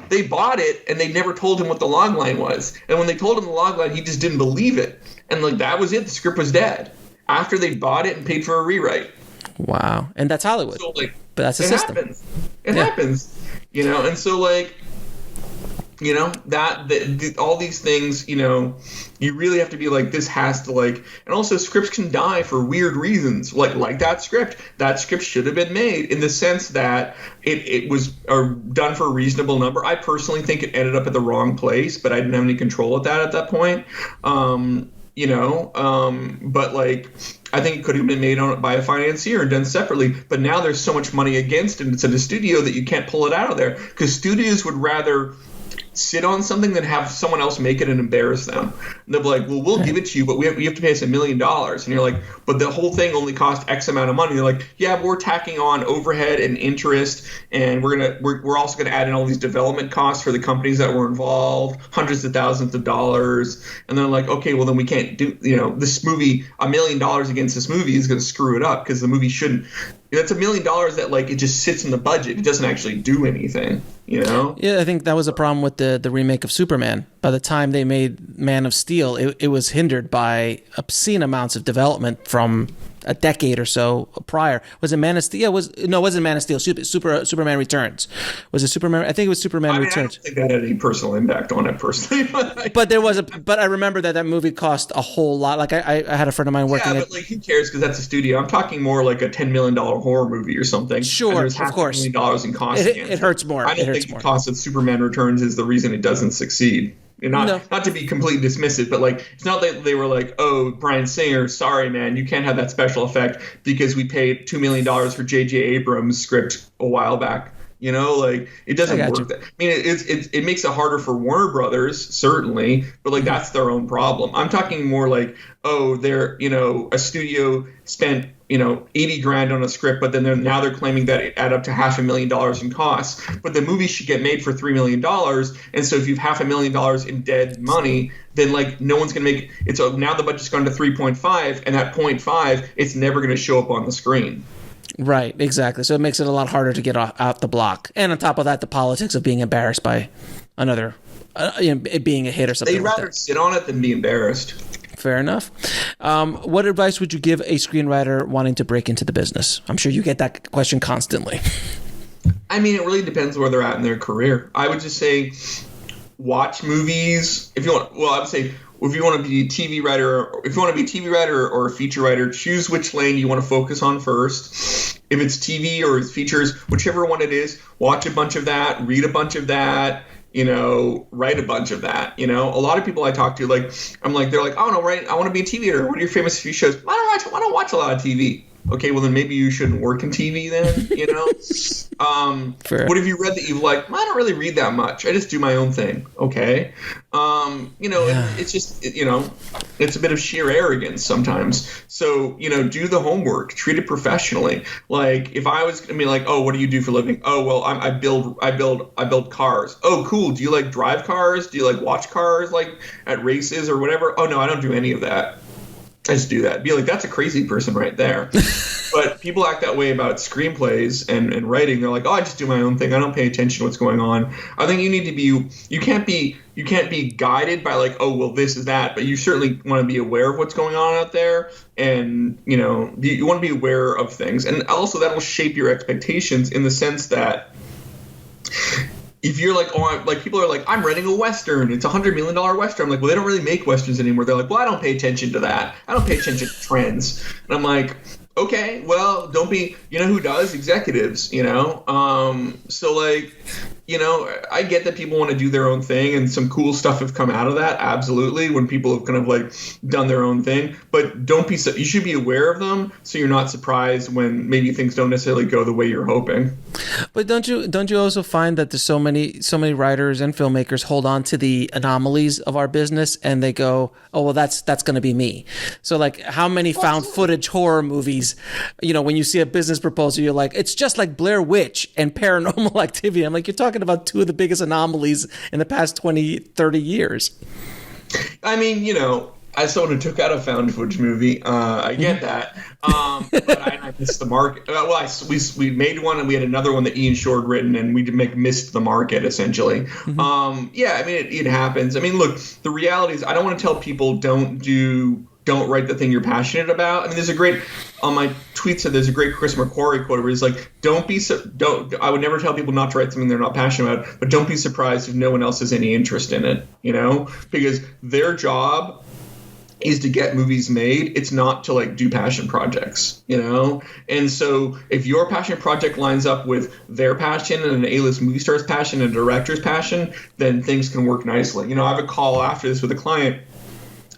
they bought it and they never told him what the log line was. And when they told him the log line, he just didn't believe it. And like, that was it. The script was dead after they bought it and paid for a rewrite. Wow. And that's Hollywood. So, like, but that's a system. It happens, you know? And so, like, you know, all these things, you know, you really have to be like, this has to, like, and also scripts can die for weird reasons, like that script should have been made in the sense that it was done for a reasonable number. I personally think it ended up at the wrong place, but I didn't have any control of that at that point. You know, but like, I think it could have been made by a financier and done separately, but now there's so much money against it. It's in a studio that you can't pull it out of there because studios would rather sit on something than have someone else make it and embarrass them. And they'll be like, well, we'll give it to you, but you have to pay us $1 million. And you're like, but the whole thing only cost X amount of money. They're like, yeah, but we're tacking on overhead and interest, and we're also gonna add in all these development costs for the companies that were involved, hundreds of thousands of dollars. And they're like, okay, well then we can't do, you know, this movie, $1 million against this movie is gonna screw it up because the movie shouldn't. That's $1 million that, like, it just sits in the budget. It doesn't actually do anything, you know? Yeah, I think that was a problem with the remake of Superman. By the time they made Man of Steel, it was hindered by obscene amounts of development from a decade or so prior. Was it Man of Steel? It wasn't Man of Steel. Superman Returns. Was it Superman? I think it was Superman Returns. I don't think that had any personal impact on it personally. But I remember that movie cost a whole lot. Like I had a friend of mine working. Yeah, but like who cares? Because that's a studio. I'm talking more like a $10 million horror movie or something. Sure, of course. $500 million in cost. It hurts more. I don't think the cost of Superman Returns is the reason it doesn't succeed. Not to be completely dismissive, but like it's not that they were like, oh, Bryan Singer, sorry man, you can't have that special effect because we paid $2 million for J.J. Abrams' script a while back. Like it doesn't work. I mean, it makes it harder for Warner Brothers certainly, but like that's their own problem. I'm talking more like, oh, they're a studio spent $80,000 on a script, but then they're claiming that it add up to $500,000 in costs. But the movie should get made for $3 million, and so if you've $500,000 in dead money, then like no one's gonna make it. So now the budget's gone to 3.5, and that 0.5, it's never gonna show up on the screen. Right, exactly. So it makes it a lot harder to get out the block. And on top of that, the politics of being embarrassed by another, it being a hit or something. They'd rather sit on it than be embarrassed. Fair enough. What advice would you give a screenwriter wanting to break into the business? I'm sure you get that question constantly. I mean, it really depends where they're at in their career. I would just say watch movies. If you want, I would say, if you want to be a TV writer, or a feature writer, choose which lane you want to focus on first. If it's TV or it's features, whichever one it is, watch a bunch of that, read a bunch of that, write a bunch of that. A lot of people I talk to, they're like, oh no, right, I want to be a TV writer. What are your famous few shows? I don't watch a lot of TV. Okay, well then maybe you shouldn't work in TV then, What have you read that you've liked? I don't really read that much. I just do my own thing. Okay. It's just, it's a bit of sheer arrogance sometimes. So, do the homework, treat it professionally. Like if I was going to be like, oh, what do you do for a living? Oh, well, I build cars. Oh, cool. Do you like drive cars? Do you like watch cars like at races or whatever? Oh no, I don't do any of that. I just do that. Be like, that's a crazy person right there. But people act that way about screenplays and writing. They're like, oh, I just do my own thing. I don't pay attention to what's going on. I think you need to be. You can't be guided by like, oh, well, this is that. But you certainly want to be aware of what's going on out there, and you want to be aware of things, and also that will shape your expectations in the sense that. If you're like, people are like, I'm writing a Western. It's $100 million Western. I'm like, well, they don't really make Westerns anymore. They're like, well, I don't pay attention to that. I don't pay attention to trends. And I'm like, okay, well, don't be, who does? Executives, So like, I get that people want to do their own thing and some cool stuff have come out of that. Absolutely. When people have kind of like done their own thing, but you should be aware of them. So you're not surprised when maybe things don't necessarily go the way you're hoping. But don't you also find that there's so many writers and filmmakers hold on to the anomalies of our business and they go, oh, well, that's going to be me. So like how many found footage horror movies, when you see a business proposal, you're like, it's just like Blair Witch and Paranormal Activity. I'm like, you're talking about two of the biggest anomalies in the past 20, 30 years. I mean, as someone who took out a found footage movie, I get that. But I missed the market. We made one and we had another one that Ian Shore had written and we missed the market essentially. Mm-hmm. I mean, it happens. I mean, look, the reality is I don't want to tell people don't write the thing you're passionate about. I mean, on my tweet said there's a great Chris McQuarrie quote where he's like, I would never tell people not to write something they're not passionate about, but don't be surprised if no one else has any interest in it, because their job is to get movies made. It's not to like do passion projects, And so if your passion project lines up with their passion and an A-list movie star's passion and a director's passion, then things can work nicely. I have a call after this with a client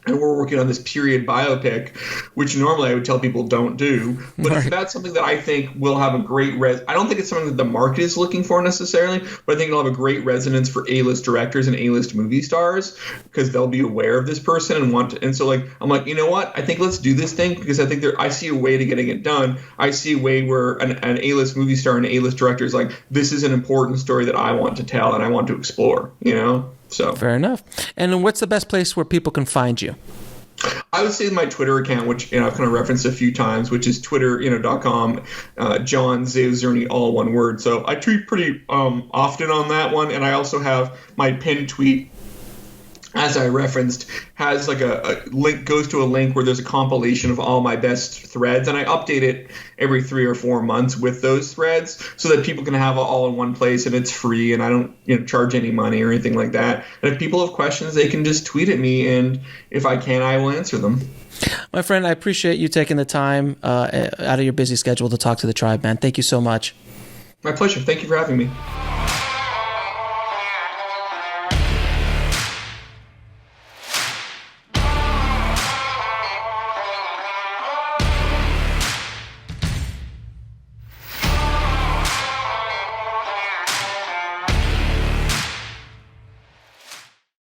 and we're working on this period biopic, which normally I would tell people don't do. But right. It's about something that I think will have a great I don't think it's something that the market is looking for necessarily, but I think it'll have a great resonance for A-list directors and A-list movie stars because they'll be aware of this person and want to. And so like I'm like, you know what? I think let's do this thing because I think I see a way to getting it done. I see a way where an A-list movie star and an A-list director is like, this is an important story that I want to tell and I want to explore, So fair enough. And what's the best place where people can find you? I would say my Twitter account, which I've kind of referenced a few times, which is twitter.com, John Zaozirny, all one word. So I tweet pretty often on that one, and I also have my pinned tweet as I referenced, has like a link, goes to a link where there's a compilation of all my best threads, and I update it every 3 or 4 months with those threads so that people can have it all in one place, and it's free, and I don't charge any money or anything like that. And if people have questions, they can just tweet at me, and if I can, I will answer them. My friend, I appreciate you taking the time out of your busy schedule to talk to the tribe, man. Thank you so much. My pleasure. Thank you for having me.